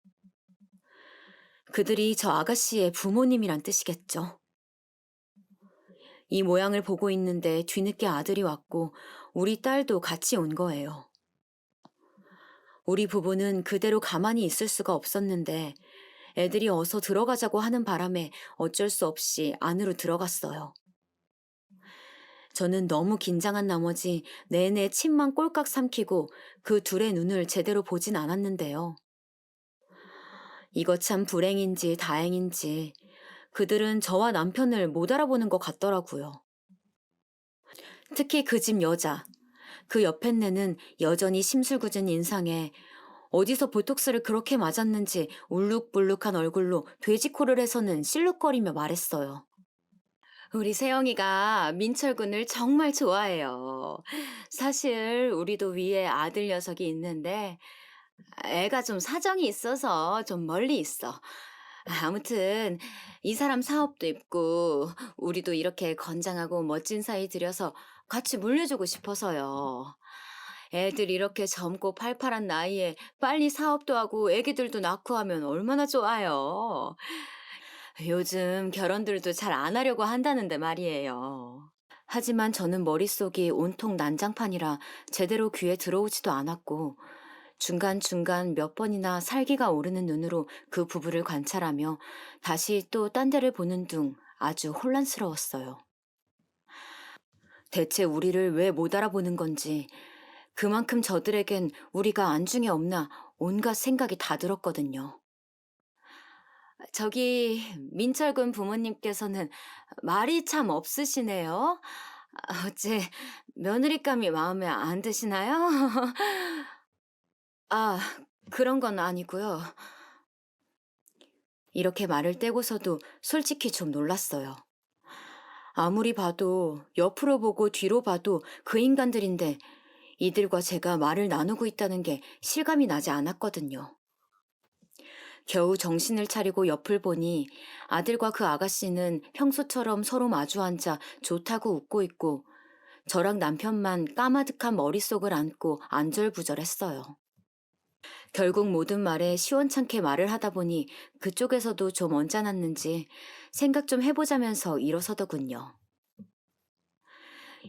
그들이 저 아가씨의 부모님이란 뜻이겠죠. 이 모양을 보고 있는데 뒤늦게 아들이 왔고 우리 딸도 같이 온 거예요. 우리 부부는 그대로 가만히 있을 수가 없었는데 애들이 어서 들어가자고 하는 바람에 어쩔 수 없이 안으로 들어갔어요. 저는 너무 긴장한 나머지 내내 침만 꼴깍 삼키고 그 둘의 눈을 제대로 보진 않았는데요. 이거 참 불행인지 다행인지 그들은 저와 남편을 못 알아보는 것 같더라고요. 특히 그 집 여자, 그 옆엔 내는 여전히 심술궂은 인상에 어디서 보톡스를 그렇게 맞았는지 울룩불룩한 얼굴로 돼지코를 해서는 실룩거리며 말했어요. 우리 세영이가 민철군을 정말 좋아해요. 사실 우리도 위에 아들 녀석이 있는데 애가 좀 사정이 있어서 좀 멀리 있어. 아무튼 이 사람 사업도 있고 우리도 이렇게 건장하고 멋진 사이 들여서 같이 물려주고 싶어서요. 애들 이렇게 젊고 팔팔한 나이에 빨리 사업도 하고 애기들도 낳고 하면 얼마나 좋아요. 요즘 결혼들도 잘 안 하려고 한다는데 말이에요. 하지만 저는 머릿속이 온통 난장판이라 제대로 귀에 들어오지도 않았고 중간중간 몇 번이나 살기가 오르는 눈으로 그 부부를 관찰하며 다시 또 딴 데를 보는 둥 아주 혼란스러웠어요. 대체 우리를 왜 못 알아보는 건지 그만큼 저들에겐 우리가 안중에 없나 온갖 생각이 다 들었거든요. 저기 민철군 부모님께서는 말이 참 없으시네요. 어째 며느리감이 마음에 안 드시나요? 아, 그런 건 아니고요. 이렇게 말을 떼고서도 솔직히 좀 놀랐어요. 아무리 봐도 옆으로 보고 뒤로 봐도 그 인간들인데 이들과 제가 말을 나누고 있다는 게 실감이 나지 않았거든요. 겨우 정신을 차리고 옆을 보니 아들과 그 아가씨는 평소처럼 서로 마주 앉아 좋다고 웃고 있고 저랑 남편만 까마득한 머릿속을 안고 안절부절했어요. 결국 모든 말에 시원찮게 말을 하다 보니 그쪽에서도 좀 언짢았는지 생각 좀 해보자면서 일어서더군요.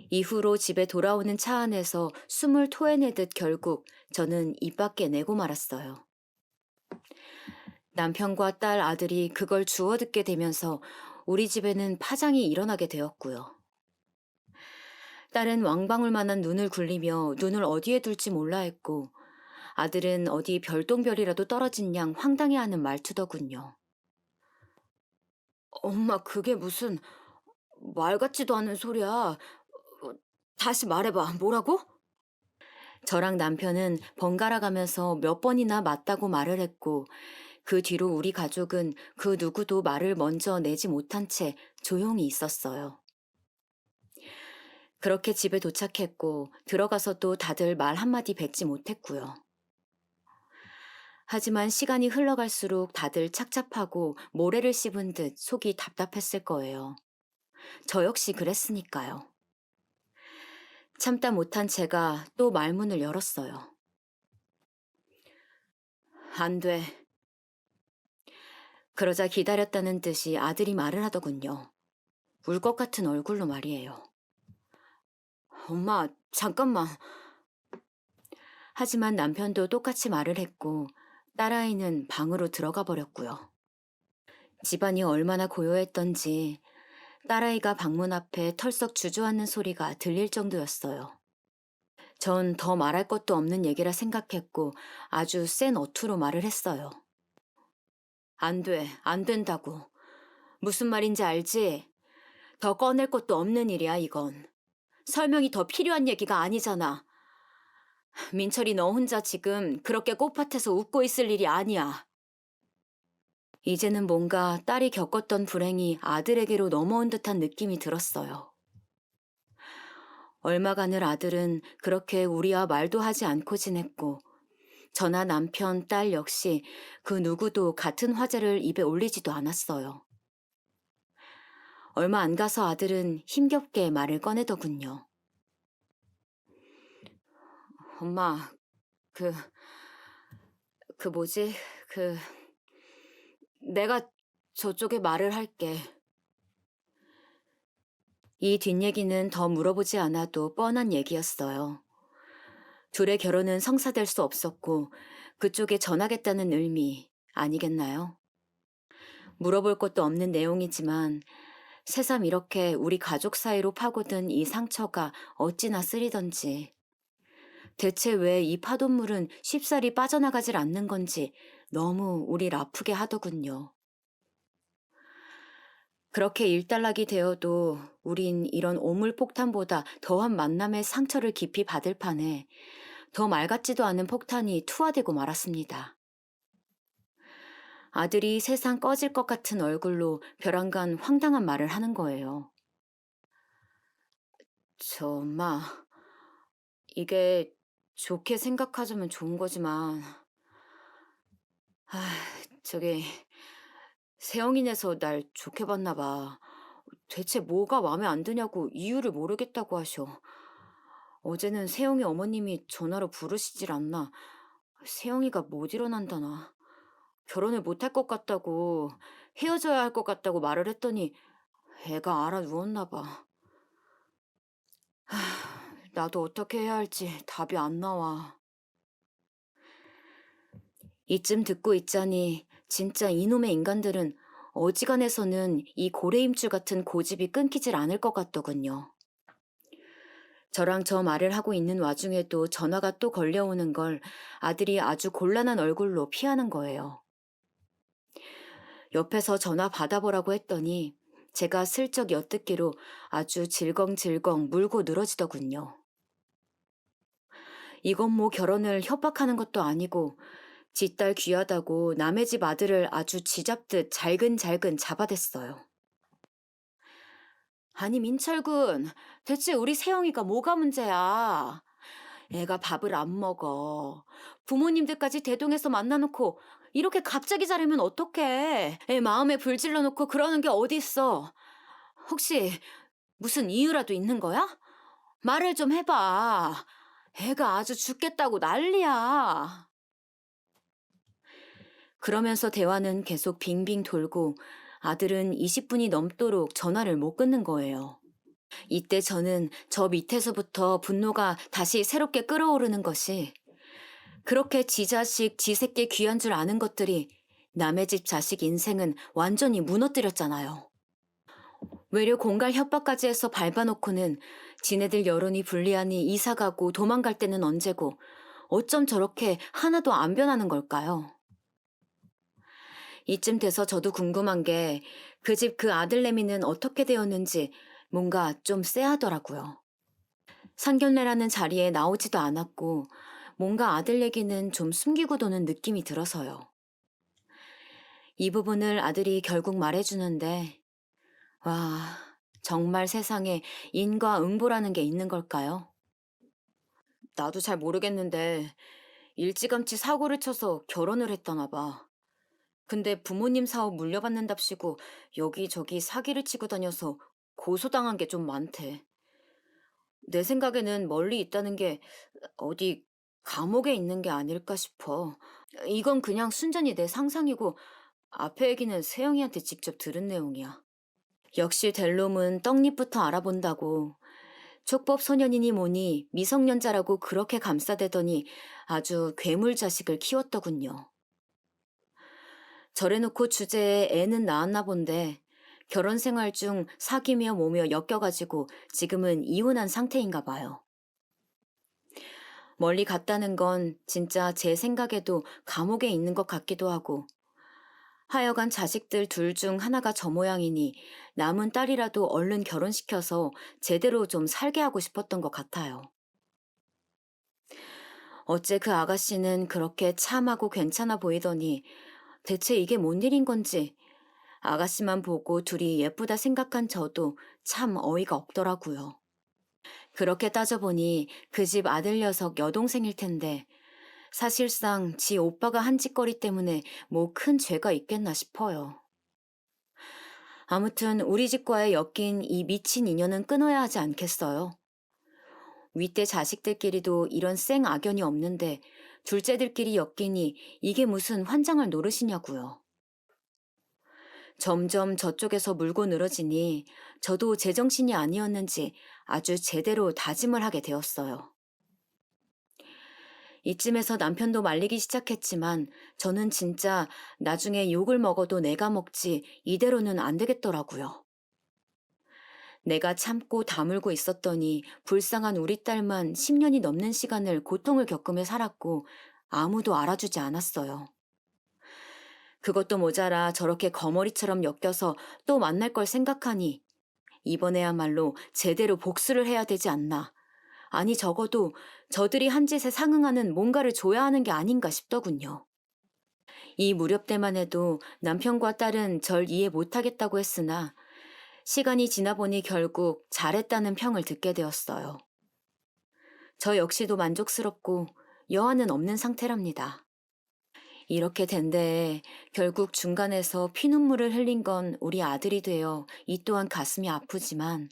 이후로 집에 돌아오는 차 안에서 숨을 토해내듯 결국 저는 입 밖에 내고 말았어요. 남편과 딸 아들이 그걸 주워 듣게 되면서 우리 집에는 파장이 일어나게 되었고요. 딸은 왕방울만한 눈을 굴리며 눈을 어디에 둘지 몰라 했고, 아들은 어디 별똥별이라도 떨어진 양 황당해하는 말투더군요. 엄마, 그게 무슨 말 같지도 않은 소리야. 다시 말해봐. 뭐라고? 저랑 남편은 번갈아 가면서 몇 번이나 맞다고 말을 했고, 그 뒤로 우리 가족은 그 누구도 말을 먼저 내지 못한 채 조용히 있었어요. 그렇게 집에 도착했고, 들어가서도 다들 말 한마디 뱉지 못했고요. 하지만 시간이 흘러갈수록 다들 착잡하고 모래를 씹은 듯 속이 답답했을 거예요. 저 역시 그랬으니까요. 참다 못한 제가 또 말문을 열었어요. 안 돼. 그러자 기다렸다는 듯이 아들이 말을 하더군요. 울 것 같은 얼굴로 말이에요. 엄마, 잠깐만. 하지만 남편도 똑같이 말을 했고, 딸아이는 방으로 들어가 버렸고요. 집안이 얼마나 고요했던지 딸아이가 방문 앞에 털썩 주저앉는 소리가 들릴 정도였어요. 전 더 말할 것도 없는 얘기라 생각했고 아주 센 어투로 말을 했어요. 안 돼, 안 된다고. 무슨 말인지 알지? 더 꺼낼 것도 없는 일이야, 이건. 설명이 더 필요한 얘기가 아니잖아. 민철이 너 혼자 지금 그렇게 꽃밭에서 웃고 있을 일이 아니야. 이제는 뭔가 딸이 겪었던 불행이 아들에게로 넘어온 듯한 느낌이 들었어요. 얼마간을 아들은 그렇게 우리와 말도 하지 않고 지냈고, 저나 남편, 딸 역시 그 누구도 같은 화제를 입에 올리지도 않았어요. 얼마 안 가서 아들은 힘겹게 말을 꺼내더군요. 엄마, 그, 그 뭐지? 그, 내가 저쪽에 말을 할게. 이 뒷얘기는 더 물어보지 않아도 뻔한 얘기였어요. 둘의 결혼은 성사될 수 없었고 그쪽에 전하겠다는 의미 아니겠나요? 물어볼 것도 없는 내용이지만 새삼 이렇게 우리 가족 사이로 파고든 이 상처가 어찌나 쓰리던지, 대체 왜 이 파동물은 쉽사리 빠져나가질 않는 건지 너무 우릴 아프게 하더군요. 그렇게 일단락이 되어도 우린 이런 오물폭탄보다 더한 만남의 상처를 깊이 받을 판에 더 말 같지도 않은 폭탄이 투하되고 말았습니다. 아들이 세상 꺼질 것 같은 얼굴로 벼랑간 황당한 말을 하는 거예요. 저 엄마, 이게 좋게 생각하자면 좋은 거지만, 아, 저기 세영이네서 날 좋게 봤나 봐. 대체 뭐가 마음에 안 드냐고 이유를 모르겠다고 하셔. 어제는 세영이 어머님이 전화로 부르시질 않나. 세영이가 못 일어난다나. 결혼을 못 할 것 같다고, 헤어져야 할 것 같다고 말을 했더니 애가 알아 누웠나 봐. 나도 어떻게 해야 할지 답이 안 나와. 이쯤 듣고 있자니 진짜 이놈의 인간들은 어지간해서는 이 고래임줄 같은 고집이 끊기질 않을 것 같더군요. 저랑 저 말을 하고 있는 와중에도 전화가 또 걸려오는 걸 아들이 아주 곤란한 얼굴로 피하는 거예요. 옆에서 전화 받아보라고 했더니 제가 슬쩍 엿듣기로 아주 질겅질겅 물고 늘어지더군요. 이건 뭐 결혼을 협박하는 것도 아니고 지 딸 귀하다고 남의 집 아들을 아주 쥐잡듯 잘근잘근 잡아댔어요. 아니 민철군, 대체 우리 세영이가 뭐가 문제야? 애가 밥을 안 먹어. 부모님들까지 대동해서 만나놓고 이렇게 갑자기 자르면 어떡해? 애 마음에 불질러 놓고 그러는 게 어딨어? 혹시 무슨 이유라도 있는 거야? 말을 좀 해봐. 애가 아주 죽겠다고 난리야. 그러면서 대화는 계속 빙빙 돌고 아들은 20분이 넘도록 전화를 못 끊는 거예요. 이때 저는 저 밑에서부터 분노가 다시 새롭게 끓어오르는 것이 그렇게 지 자식, 지 새끼 귀한 줄 아는 것들이 남의 집 자식 인생은 완전히 무너뜨렸잖아요. 외려 공갈 협박까지 해서 밟아놓고는 지네들 여론이 불리하니 이사가고 도망갈 때는 언제고 어쩜 저렇게 하나도 안 변하는 걸까요? 이쯤 돼서 저도 궁금한 게 그 집 그 아들내미는 어떻게 되었는지 뭔가 좀 쎄하더라고요. 상견례라는 자리에 나오지도 않았고 뭔가 아들 얘기는 좀 숨기고 도는 느낌이 들어서요. 이 부분을 아들이 결국 말해주는데 와, 정말 세상에 인과 응보라는 게 있는 걸까요? 나도 잘 모르겠는데 일찌감치 사고를 쳐서 결혼을 했다나 봐. 근데 부모님 사업 물려받는답시고 여기저기 사기를 치고 다녀서 고소당한 게 좀 많대. 내 생각에는 멀리 있다는 게 어디 감옥에 있는 게 아닐까 싶어. 이건 그냥 순전히 내 상상이고 앞에 얘기는 세영이한테 직접 들은 내용이야. 역시 델롬은 떡잎부터 알아본다고. 촉법 소년이니 뭐니 미성년자라고 그렇게 감싸대더니 아주 괴물 자식을 키웠더군요. 저래놓고 주제에 애는 낳았나 본데 결혼 생활 중 사귀며 뭐며 엮여가지고 지금은 이혼한 상태인가 봐요. 멀리 갔다는 건 진짜 제 생각에도 감옥에 있는 것 같기도 하고 하여간 자식들 둘 중 하나가 저 모양이니 남은 딸이라도 얼른 결혼시켜서 제대로 좀 살게 하고 싶었던 것 같아요. 어째 그 아가씨는 그렇게 참하고 괜찮아 보이더니 대체 이게 뭔 일인 건지 아가씨만 보고 둘이 예쁘다 생각한 저도 참 어이가 없더라고요. 그렇게 따져보니 그 집 아들 녀석 여동생일 텐데 사실상 지 오빠가 한 짓거리 때문에 뭐 큰 죄가 있겠나 싶어요. 아무튼 우리 집과의 엮인 이 미친 인연은 끊어야 하지 않겠어요? 윗대 자식들끼리도 이런 쌩 악연이 없는데 둘째들끼리 엮이니 이게 무슨 환장할 노릇이냐고요. 점점 저쪽에서 물고 늘어지니 저도 제정신이 아니었는지 아주 제대로 다짐을 하게 되었어요. 이쯤에서 남편도 말리기 시작했지만 저는 진짜 나중에 욕을 먹어도 내가 먹지 이대로는 안 되겠더라고요. 내가 참고 다물고 있었더니 불쌍한 우리 딸만 10년이 넘는 시간을 고통을 겪으며 살았고 아무도 알아주지 않았어요. 그것도 모자라 저렇게 거머리처럼 엮여서 또 만날 걸 생각하니 이번에야말로 제대로 복수를 해야 되지 않나. 아니 적어도 저들이 한 짓에 상응하는 뭔가를 줘야 하는 게 아닌가 싶더군요. 이 무렵 때만 해도 남편과 딸은 절 이해 못하겠다고 했으나 시간이 지나 보니 결국 잘했다는 평을 듣게 되었어요. 저 역시도 만족스럽고 여한은 없는 상태랍니다. 이렇게 된데 결국 중간에서 피눈물을 흘린 건 우리 아들이 되어 이 또한 가슴이 아프지만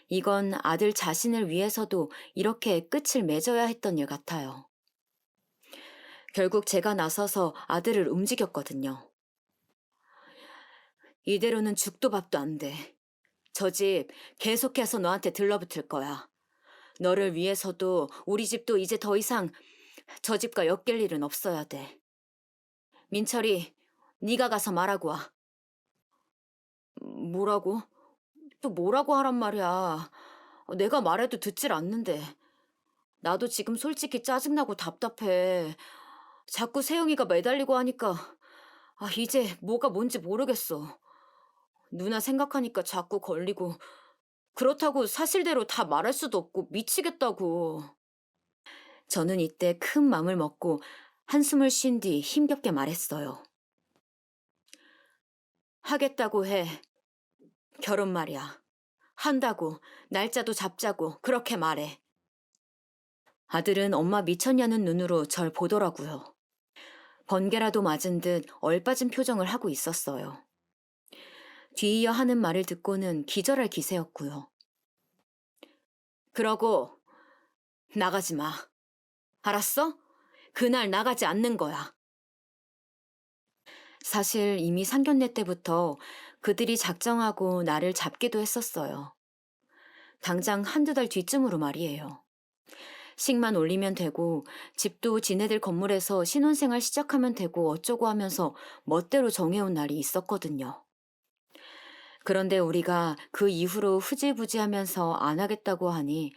이건 아들 자신을 위해서도 이렇게 끝을 맺어야 했던 일 같아요. 결국 제가 나서서 아들을 움직였거든요. 이대로는 죽도 밥도 안 돼. 저 집 계속해서 너한테 들러붙을 거야. 너를 위해서도 우리 집도 이제 더 이상 저 집과 엮일 일은 없어야 돼. 민철이, 네가 가서 말하고 와. 뭐라고? 또 뭐라고 하란 말이야. 내가 말해도 듣질 않는데. 나도 지금 솔직히 짜증나고 답답해. 자꾸 세영이가 매달리고 하니까 이제 뭐가 뭔지 모르겠어. 누나 생각하니까 자꾸 걸리고 그렇다고 사실대로 다 말할 수도 없고 미치겠다고. 저는 이때 큰 맘을 먹고 한숨을 쉰 뒤 힘겹게 말했어요. 하겠다고 해. 결혼 말이야. 한다고 날짜도 잡자고 그렇게 말해. 아들은 엄마 미쳤냐는 눈으로 절 보더라고요. 번개라도 맞은 듯 얼빠진 표정을 하고 있었어요. 뒤이어 하는 말을 듣고는 기절할 기세였고요. 그러고 나가지 마. 알았어? 그날 나가지 않는 거야. 사실 이미 상견례 때부터 그들이 작정하고 나를 잡기도 했었어요. 당장 한두 달 뒤쯤으로 말이에요. 식만 올리면 되고 집도 지네들 건물에서 신혼생활 시작하면 되고 어쩌고 하면서 멋대로 정해온 날이 있었거든요. 그런데 우리가 그 이후로 흐지부지하면서 안 하겠다고 하니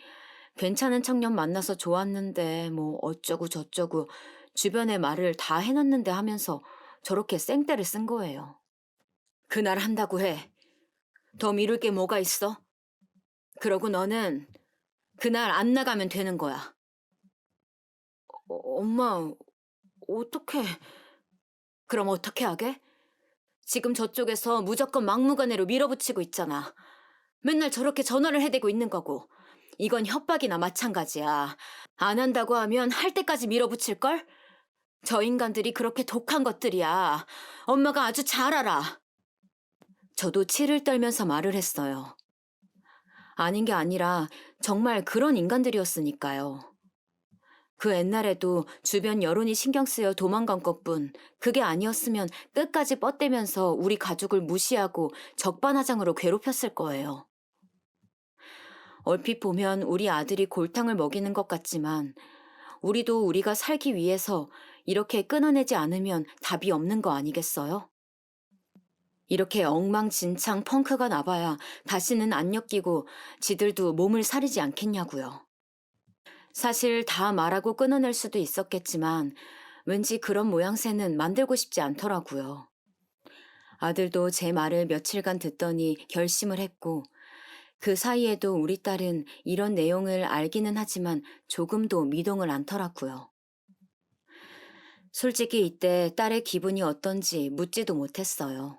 괜찮은 청년 만나서 좋았는데 뭐 어쩌고 저쩌고 주변에 말을 다 해놨는데 하면서 저렇게 생떼를 쓴 거예요. 그날 한다고 해. 더 미룰 게 뭐가 있어? 그러고 너는 그날 안 나가면 되는 거야. 엄마, 어떡해. 그럼 어떻게 하게? 지금 저쪽에서 무조건 막무가내로 밀어붙이고 있잖아. 맨날 저렇게 전화를 해대고 있는 거고. 이건 협박이나 마찬가지야. 안 한다고 하면 할 때까지 밀어붙일걸? 저 인간들이 그렇게 독한 것들이야. 엄마가 아주 잘 알아. 저도 치를 떨면서 말을 했어요. 아닌 게 아니라 정말 그런 인간들이었으니까요. 그 옛날에도 주변 여론이 신경 쓰여 도망간 것뿐 그게 아니었으면 끝까지 뻗대면서 우리 가족을 무시하고 적반하장으로 괴롭혔을 거예요. 얼핏 보면 우리 아들이 골탕을 먹이는 것 같지만 우리도 우리가 살기 위해서 이렇게 끊어내지 않으면 답이 없는 거 아니겠어요? 이렇게 엉망진창 펑크가 나봐야 다시는 안 엮이고 지들도 몸을 사리지 않겠냐고요. 사실 다 말하고 끊어낼 수도 있었겠지만 왠지 그런 모양새는 만들고 싶지 않더라고요. 아들도 제 말을 며칠간 듣더니 결심을 했고 그 사이에도 우리 딸은 이런 내용을 알기는 하지만 조금도 미동을 않더라고요. 솔직히 이때 딸의 기분이 어떤지 묻지도 못했어요.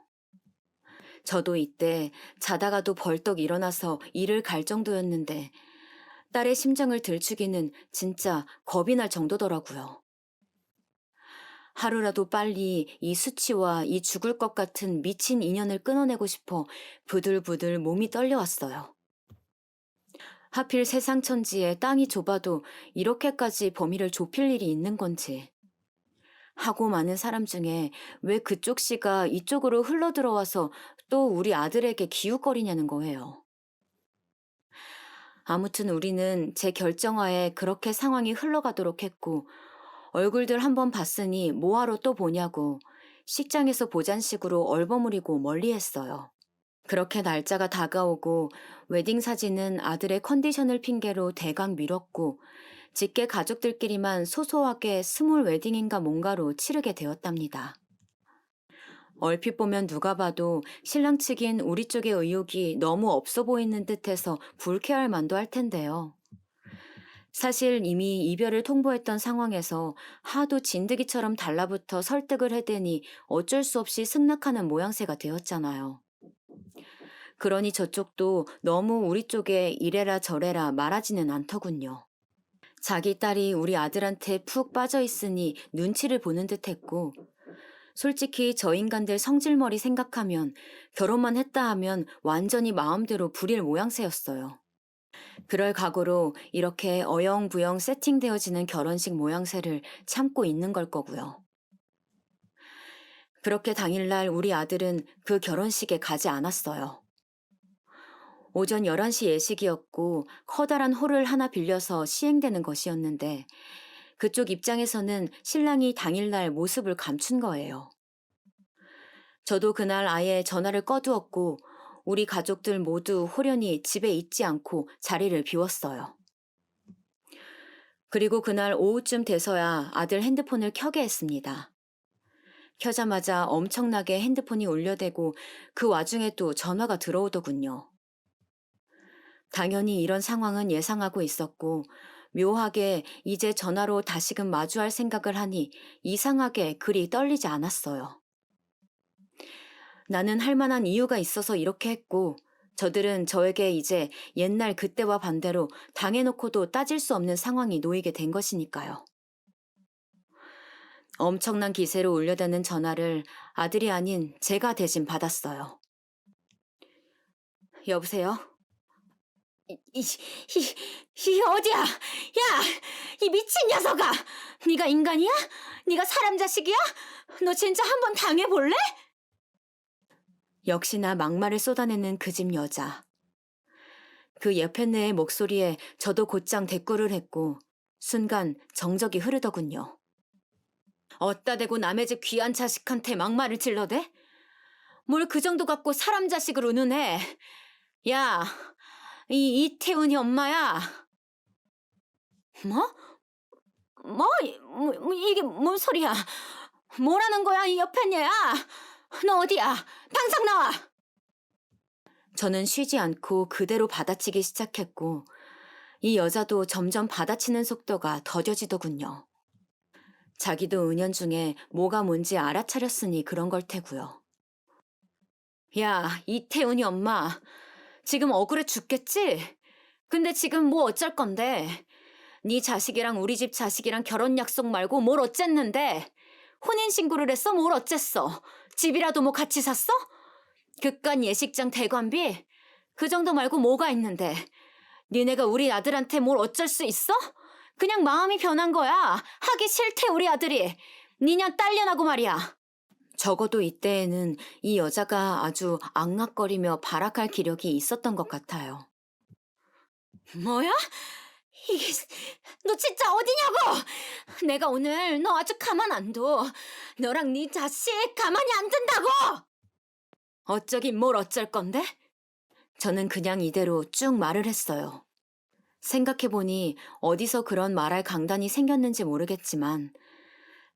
저도 이때 자다가도 벌떡 일어나서 일을 갈 정도였는데 딸의 심정을 들추기는 진짜 겁이 날 정도더라고요. 하루라도 빨리 이 수치와 이 죽을 것 같은 미친 인연을 끊어내고 싶어 부들부들 몸이 떨려왔어요. 하필 세상 천지에 땅이 좁아도 이렇게까지 범위를 좁힐 일이 있는 건지. 하고 많은 사람 중에 왜 그쪽 씨가 이쪽으로 흘러들어와서 또 우리 아들에게 기웃거리냐는 거예요. 아무튼 우리는 제 결정하에 그렇게 상황이 흘러가도록 했고 얼굴들 한번 봤으니 뭐하러 또 보냐고 식장에서 보잔식으로 얼버무리고 멀리했어요. 그렇게 날짜가 다가오고 웨딩 사진은 아들의 컨디션을 핑계로 대강 미뤘고 직계 가족들끼리만 소소하게 스몰 웨딩인가 뭔가로 치르게 되었답니다. 얼핏 보면 누가 봐도 신랑 측인 우리 쪽의 의욕이 너무 없어 보이는 듯해서 불쾌할 만도 할 텐데요. 사실 이미 이별을 통보했던 상황에서 하도 진드기처럼 달라붙어 설득을 해대니 어쩔 수 없이 승낙하는 모양새가 되었잖아요. 그러니 저쪽도 너무 우리 쪽에 이래라 저래라 말하지는 않더군요. 자기 딸이 우리 아들한테 푹 빠져 있으니 눈치를 보는 듯 했고, 솔직히 저 인간들 성질머리 생각하면 결혼만 했다 하면 완전히 마음대로 부릴 모양새였어요. 그럴 각오로 이렇게 어영부영 세팅되어지는 결혼식 모양새를 참고 있는 걸 거고요. 그렇게 당일날 우리 아들은 그 결혼식에 가지 않았어요. 오전 11시 예식이었고 커다란 홀을 하나 빌려서 시행되는 것이었는데 그쪽 입장에서는 신랑이 당일날 모습을 감춘 거예요. 저도 그날 아예 전화를 꺼두었고 우리 가족들 모두 홀연히 집에 있지 않고 자리를 비웠어요. 그리고 그날 오후쯤 돼서야 아들 핸드폰을 켜게 했습니다. 켜자마자 엄청나게 핸드폰이 울려대고 그 와중에 또 전화가 들어오더군요. 당연히 이런 상황은 예상하고 있었고 묘하게 이제 전화로 다시금 마주할 생각을 하니 이상하게 그리 떨리지 않았어요. 나는 할 만한 이유가 있어서 이렇게 했고 저들은 저에게 이제 옛날 그때와 반대로 당해놓고도 따질 수 없는 상황이 놓이게 된 것이니까요. 엄청난 기세로 울려대는 전화를 아들이 아닌 제가 대신 받았어요. 여보세요? 어디야? 야, 이 미친 녀석아! 네가 인간이야? 네가 사람 자식이야? 너 진짜 한번 당해볼래? 역시나 막말을 쏟아내는 그 집 여자. 그 예편네의 목소리에 저도 곧장 대꾸를 했고 순간 정적이 흐르더군요. 어따 대고 남의 집 귀한 자식한테 막말을 질러대? 뭘 그 정도 갖고 사람 자식을 운운해. 야, 이 이태훈이 엄마야. 뭐? 이게 뭔 소리야? 뭐라는 거야, 이 여편녀야? 너 어디야? 당장 나와! 저는 쉬지 않고 그대로 받아치기 시작했고 이 여자도 점점 받아치는 속도가 더뎌지더군요. 자기도 은연중에 뭐가 뭔지 알아차렸으니 그런 걸 테고요. 야, 이태훈이 엄마. 지금 억울해 죽겠지? 근데 지금 뭐 어쩔 건데? 네 자식이랑 우리 집 자식이랑 결혼 약속 말고 뭘 어쨌는데? 혼인신고를 했어? 뭘 어쨌어? 집이라도 뭐 같이 샀어? 그깟 예식장 대관비? 그 정도 말고 뭐가 있는데? 니네가 우리 아들한테 뭘 어쩔 수 있어? 그냥 마음이 변한 거야. 하기 싫대 우리 아들이. 니냐 딸려나고 말이야. 적어도 이때에는 이 여자가 아주 앙악거리며 발악할 기력이 있었던 것 같아요. 뭐야? 이게 너 진짜 어디냐고! 내가 오늘 너 아주 가만 안 둬. 너랑 네 자식 가만히 안 둔다고! 어쩌긴 뭘 어쩔 건데? 저는 그냥 이대로 쭉 말을 했어요. 생각해보니 어디서 그런 말할 강단이 생겼는지 모르겠지만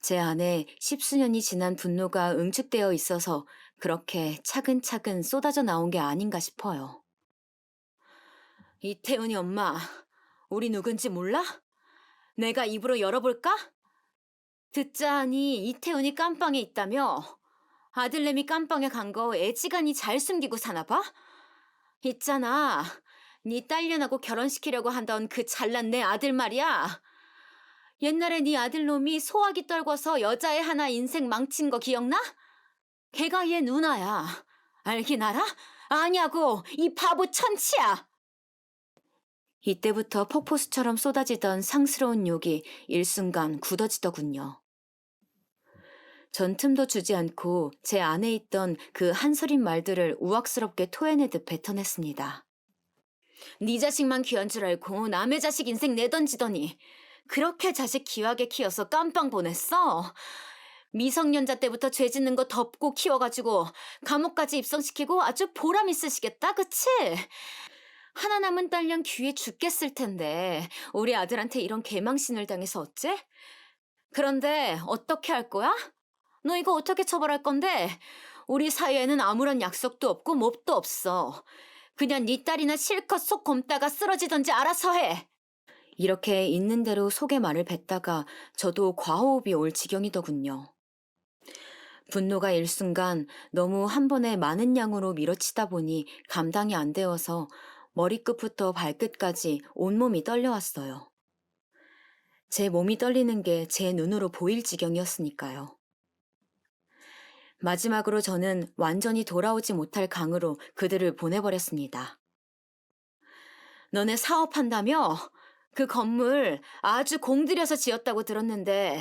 제 안에 십수년이 지난 분노가 응축되어 있어서 그렇게 차근차근 쏟아져 나온 게 아닌가 싶어요. 이태훈이 엄마, 우리 누군지 몰라? 내가 입으로 열어볼까? 듣자 하니 이태훈이 깜빵에 있다며? 아들내미 깜빵에 간 거 애지간히 잘 숨기고 사나 봐? 있잖아. 네 딸년하고 결혼시키려고 하던 그 잘난 내 아들 말이야. 옛날에 네 아들놈이 소화기 떨궈서 여자애 하나 인생 망친 거 기억나? 걔가 얘 누나야. 알긴 알아? 아냐고, 이 바보 천치야. 이때부터 폭포수처럼 쏟아지던 상스러운 욕이 일순간 굳어지더군요. 전 틈도 주지 않고 제 안에 있던 그 한서린 말들을 우악스럽게 토해내듯 뱉어냈습니다. 네 자식만 귀한 줄 알고 남의 자식 인생 내던지더니 그렇게 자식 귀하게 키워서 깜빵 보냈어? 미성년자 때부터 죄 짓는 거 덮고 키워가지고 감옥까지 입성시키고 아주 보람 있으시겠다, 그치? 하나 남은 딸년 귀에 죽겠을 텐데 우리 아들한테 이런 개망신을 당해서 어째? 그런데 어떻게 할 거야? 너 이거 어떻게 처벌할 건데? 우리 사이에는 아무런 약속도 없고 몹도 없어. 그냥 네 딸이나 실컷 속 곰다가 쓰러지던지 알아서 해. 이렇게 있는 대로 속의 말을 뱉다가 저도 과호흡이 올 지경이더군요. 분노가 일순간 너무 한 번에 많은 양으로 밀어치다 보니 감당이 안 되어서 머리끝부터 발끝까지 온몸이 떨려왔어요. 제 몸이 떨리는 게 제 눈으로 보일 지경이었으니까요. 마지막으로 저는 완전히 돌아오지 못할 강으로 그들을 보내버렸습니다. 너네 사업한다며? 그 건물 아주 공들여서 지었다고 들었는데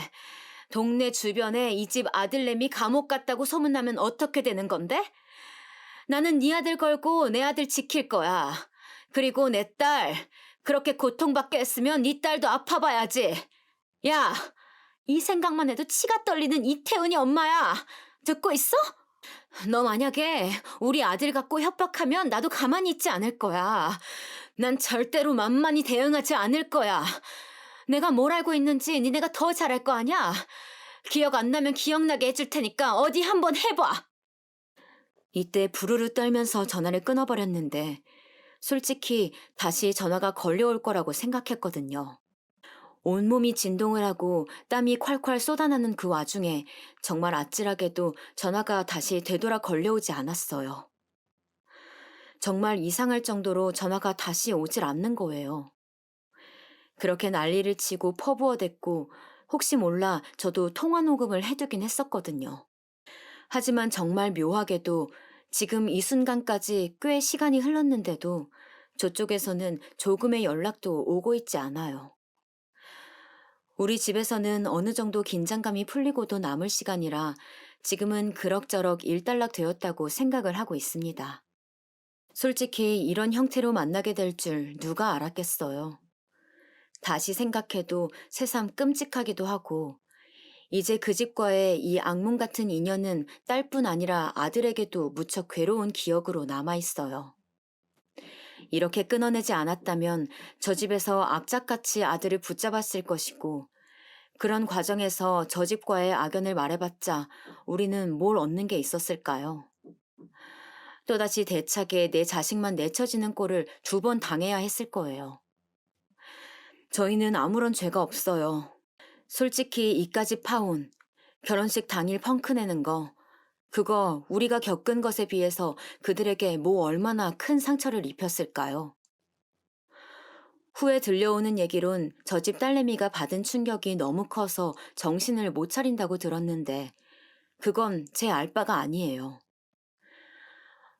동네 주변에 이 집 아들내미 감옥 갔다고 소문나면 어떻게 되는 건데? 나는 네 아들 걸고 내 아들 지킬 거야. 그리고 내 딸 그렇게 고통받게 했으면 네 딸도 아파봐야지. 야, 이 생각만 해도 치가 떨리는 이태은이 엄마야. 듣고 있어? 너 만약에 우리 아들 갖고 협박하면 나도 가만히 있지 않을 거야. 난 절대로 만만히 대응하지 않을 거야. 내가 뭘 알고 있는지 니네가 더 잘할 거 아냐? 기억 안 나면 기억나게 해줄 테니까 어디 한번 해봐. 이때 부르르 떨면서 전화를 끊어버렸는데 솔직히 다시 전화가 걸려올 거라고 생각했거든요. 온몸이 진동을 하고 땀이 콸콸 쏟아나는 그 와중에 정말 아찔하게도 전화가 다시 되돌아 걸려오지 않았어요. 정말 이상할 정도로 전화가 다시 오질 않는 거예요. 그렇게 난리를 치고 퍼부어댔고 혹시 몰라 저도 통화 녹음을 해두긴 했었거든요. 하지만 정말 묘하게도 지금 이 순간까지 꽤 시간이 흘렀는데도 저쪽에서는 조금의 연락도 오고 있지 않아요. 우리 집에서는 어느 정도 긴장감이 풀리고도 남을 시간이라 지금은 그럭저럭 일단락 되었다고 생각을 하고 있습니다. 솔직히 이런 형태로 만나게 될 줄 누가 알았겠어요. 다시 생각해도 새삼 끔찍하기도 하고, 이제 그 집과의 이 악몽 같은 인연은 딸뿐 아니라 아들에게도 무척 괴로운 기억으로 남아 있어요. 이렇게 끊어내지 않았다면 저 집에서 악착같이 아들을 붙잡았을 것이고, 그런 과정에서 저 집과의 악연을 말해봤자 우리는 뭘 얻는 게 있었을까요? 또다시 대차게 내 자식만 내쳐지는 꼴을 두 번 당해야 했을 거예요. 저희는 아무런 죄가 없어요. 솔직히 이까지 파혼, 결혼식 당일 펑크 내는 거, 그거 우리가 겪은 것에 비해서 그들에게 뭐 얼마나 큰 상처를 입혔을까요? 후에 들려오는 얘기론 저 집 딸내미가 받은 충격이 너무 커서 정신을 못 차린다고 들었는데, 그건 제 알바가 아니에요.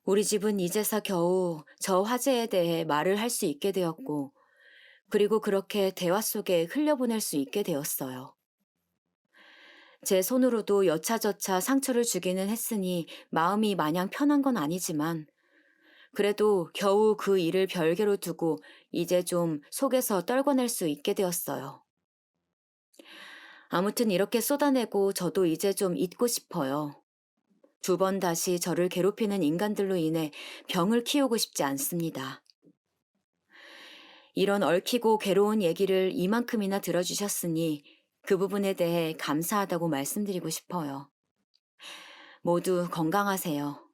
우리 집은 이제서 겨우 저 화제에 대해 말을 할 수 있게 되었고, 그리고 그렇게 대화 속에 흘려보낼 수 있게 되었어요. 제 손으로도 여차저차 상처를 주기는 했으니 마음이 마냥 편한 건 아니지만, 그래도 겨우 그 일을 별개로 두고 이제 좀 속에서 떨궈낼 수 있게 되었어요. 아무튼 이렇게 쏟아내고 저도 이제 좀 잊고 싶어요. 두 번 다시 저를 괴롭히는 인간들로 인해 병을 키우고 싶지 않습니다. 이런 얽히고 괴로운 얘기를 이만큼이나 들어주셨으니 그 부분에 대해 감사하다고 말씀드리고 싶어요. 모두 건강하세요.